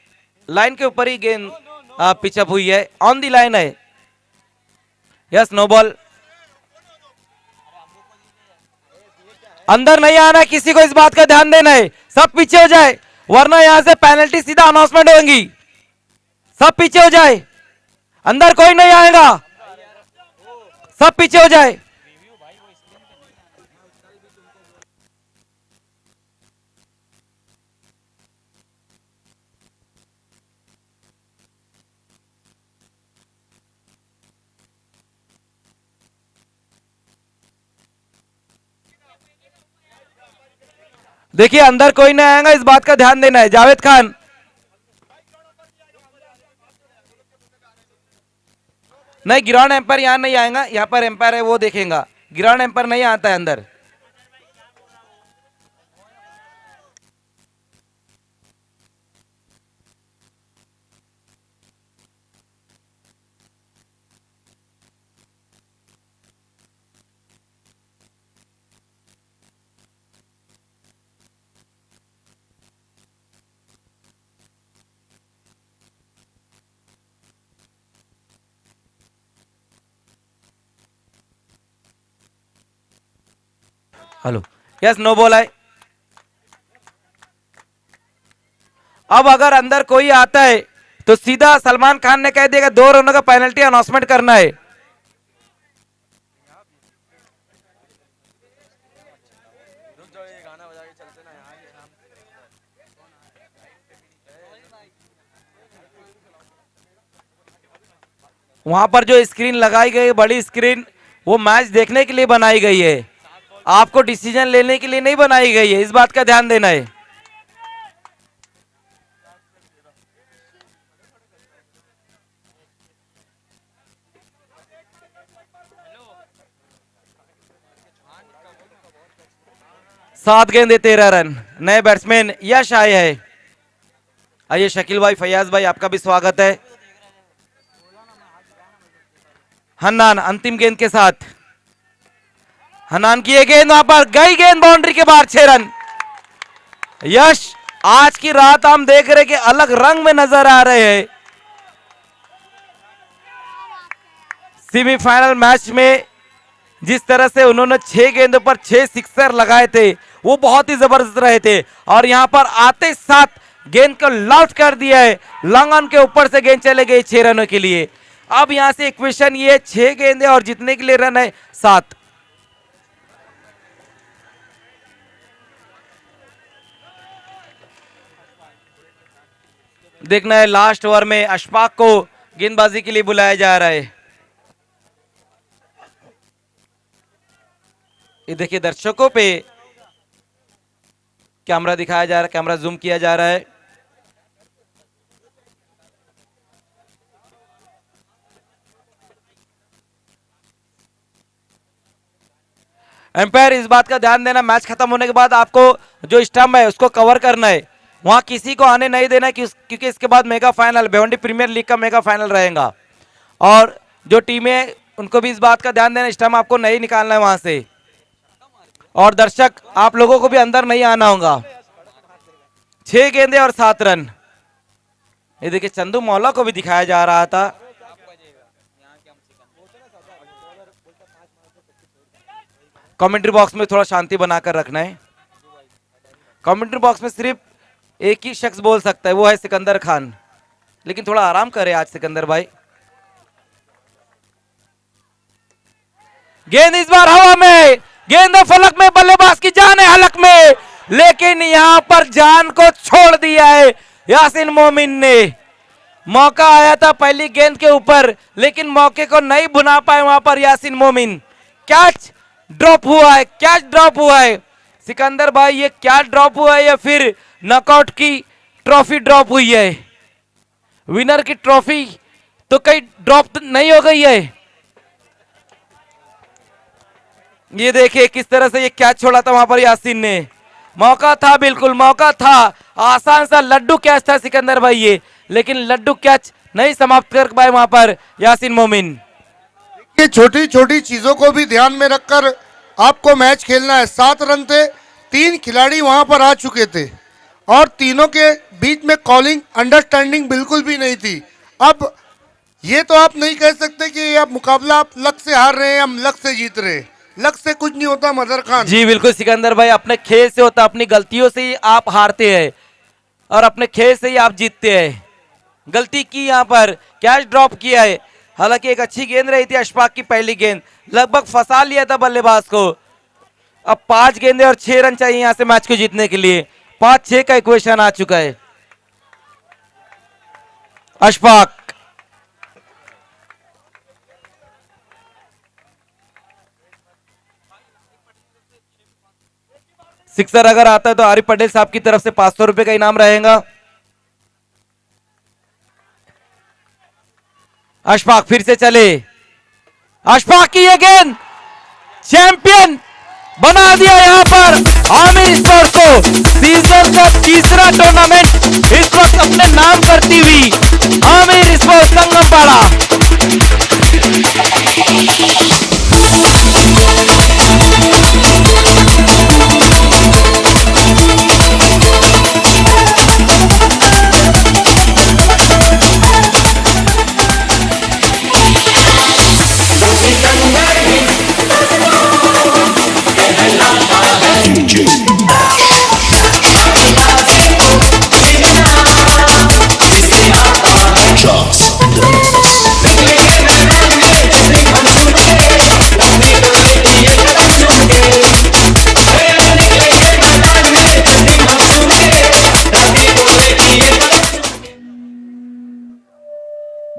लाइन के ऊपर ही गेंद पिचअप हुई है, ऑन दी लाइन है। यस नो बॉल, अंदर नहीं आना, किसी को इस बात का ध्यान देना है, सब पीछे हो जाए वरना यहां से पेनल्टी सीधा अनाउंसमेंट होगी। सब पीछे हो जाए, अंदर कोई नहीं आएगा, सब पीछे हो जाए। देखिए अंदर कोई नहीं आएगा, इस बात का ध्यान देना है। जावेद खान नहीं, ग्राउंड एम्पायर यहाँ नहीं आएगा, यहाँ पर एम्पायर है वो देखेगा, ग्राउंड एम्पायर नहीं आता है अंदर। हेलो, यस, नो बॉल है। अब अगर अंदर कोई आता है तो सीधा सलमान खान ने कह दिया 2 रनों का पेनल्टी अनाउंसमेंट करना है। वहां पर जो स्क्रीन लगाई गई है, बड़ी स्क्रीन, वो मैच देखने के लिए बनाई गई है, आपको डिसीजन लेने के लिए नहीं बनाई गई है, इस बात का ध्यान देना है। सात गेंदे 13 रन, नए बैट्समैन यश आए हैं। आइए शकील भाई, फैयाज भाई, आपका भी स्वागत है। हन्नान अंतिम गेंद के साथ, हन्नान की ये गेंद वहां पर गई, गेंद बाउंड्री के बाहर, 6 रन। यश, आज की रात हम देख रहे कि अलग रंग में नजर आ रहे हैं। सेमीफाइनल मैच में जिस तरह से उन्होंने 6 गेंदों पर 6 सिक्सर लगाए थे, वो बहुत ही जबरदस्त रहे थे, और यहां पर आते साथ गेंद को लॉन्च कर दिया है, लॉन्ग ऑन के ऊपर से गेंद चले गई 6 रनों के लिए। अब यहां से इक्वेशन ये 6 गेंदे और जीतने के लिए रन है 7। देखना है लास्ट ओवर में अशफाक को गेंदबाजी के लिए बुलाया जा रहा है। ये देखिए दर्शकों पे कैमरा दिखाया जा रहा है, कैमरा जूम किया जा रहा है। एम्पायर इस बात का ध्यान देना, मैच खत्म होने के बाद आपको जो स्टंप है उसको कवर करना है, वहां किसी को आने नहीं देना, क्योंकि इसके बाद mega final, Bhiwandi premier league का मेगा फाइनल रहेगा, और जो टीमें उनको भी इस बात का ध्यान देना, स्टंप आपको नहीं निकालना है वहां से, और दर्शक आप लोगों को भी अंदर नहीं आना होगा। 6 गेंदे और 7 रन। ये देखिए चंदू मौला को भी दिखाया जा रहा था। कमेंट्री बॉक्स में थोड़ा शांति बनाकर रखना है। कमेंट्री बॉक्स में सिर्फ एक ही शख्स बोल सकता है, वो है सिकंदर खान, लेकिन थोड़ा आराम करे आज सिकंदर भाई। गेंद इस बार हवा में, गेंद फलक में, बल्लेबाज की जान है हलक में, लेकिन यहां पर जान को छोड़ दिया है यासीन मोमिन ने। मौका आया था पहली गेंद के ऊपर, लेकिन मौके को नहीं भुना पाए वहां पर यासीन मोमिन। कैच ड्रॉप हुआ है, कैच ड्रॉप हुआ है। सिकंदर भाई, ये कैच ड्रॉप हुआ है या फिर नॉकआउट की ट्रॉफी ड्रॉप हुई है? विनर की ट्रॉफी तो कहीं ड्रॉप नहीं हो गई है। ये देखिए किस तरह से ये कैच छोड़ा था वहां पर यासीन ने। मौका था, बिल्कुल मौका था, आसान सा लड्डू कैच था सिकंदर भाई ये, लेकिन लड्डू कैच नहीं समाप्त कर पाए वहां पर यासीन मोमिन। ये छोटी छोटी चीजों को भी ध्यान में रखकर आपको मैच खेलना है। 7 रन थे, 3 खिलाड़ी वहां पर आ चुके थे, और तीनों के बीच में कॉलिंग अंडरस्टैंडिंग बिल्कुल भी नहीं थी। अब ये तो आप नहीं कह सकते कि ये आप मुकाबला आप लक से हार रहे हैं, हम लक से जीत रहे हैं। लक से कुछ नहीं होता मदर खान जी बिल्कुल सिकंदर भाई, अपने खेल से होता, अपनी गलतियों से ही आप हारते हैं और अपने खेल से ही आप जीतते हैं। गलती की यहाँ पर, कैच ड्रॉप किया है, हालांकि एक अच्छी गेंद रही थी अशफाक की पहली गेंद, लगभग फंसा लिया था बल्लेबाज को। अब 5 गेंदे और 6 रन चाहिए यहां से मैच को जीतने के लिए। 5-6 का इक्वेशन आ चुका है। अशफाक सिक्सर अगर आता है तो आरिफ पटेल साहब की तरफ से 500 रुपए का इनाम रहेगा। अशफाक फिर से चले, अशफाक की ये गेंद, चैंपियन बना दिया यहाँ पर आमिर स्पोर्ट्स को। सीजन का तीसरा टूर्नामेंट इस वक्त अपने नाम करती हुई आमिर स्पोर्ट्स संगमपाड़ा।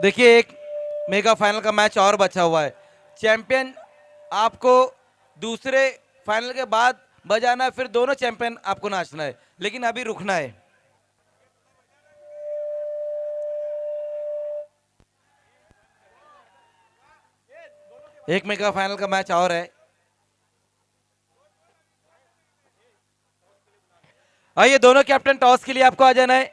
देखिए एक मेगा फाइनल का मैच और बचा हुआ है। चैंपियन आपको दूसरे फाइनल के बाद बजाना है, फिर दोनों चैंपियन आपको नाचना है, लेकिन अभी रुकना है। एक मेगा फाइनल का मैच और है। आइए दोनों कैप्टन टॉस के लिए आपको आ जाना है।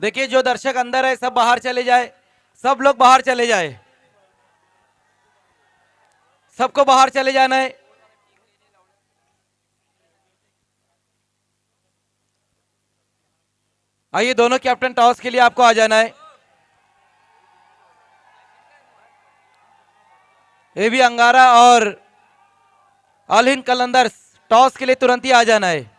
देखिए जो दर्शक अंदर है सब बाहर चले जाए, सब लोग बाहर चले जाए, सबको बाहर चले जाना है। आइए दोनों कैप्टन टॉस के लिए आपको आ जाना है। एबी अंगारा और ऑल हिंद कलंदर्स टॉस के लिए तुरंत ही आ जाना है।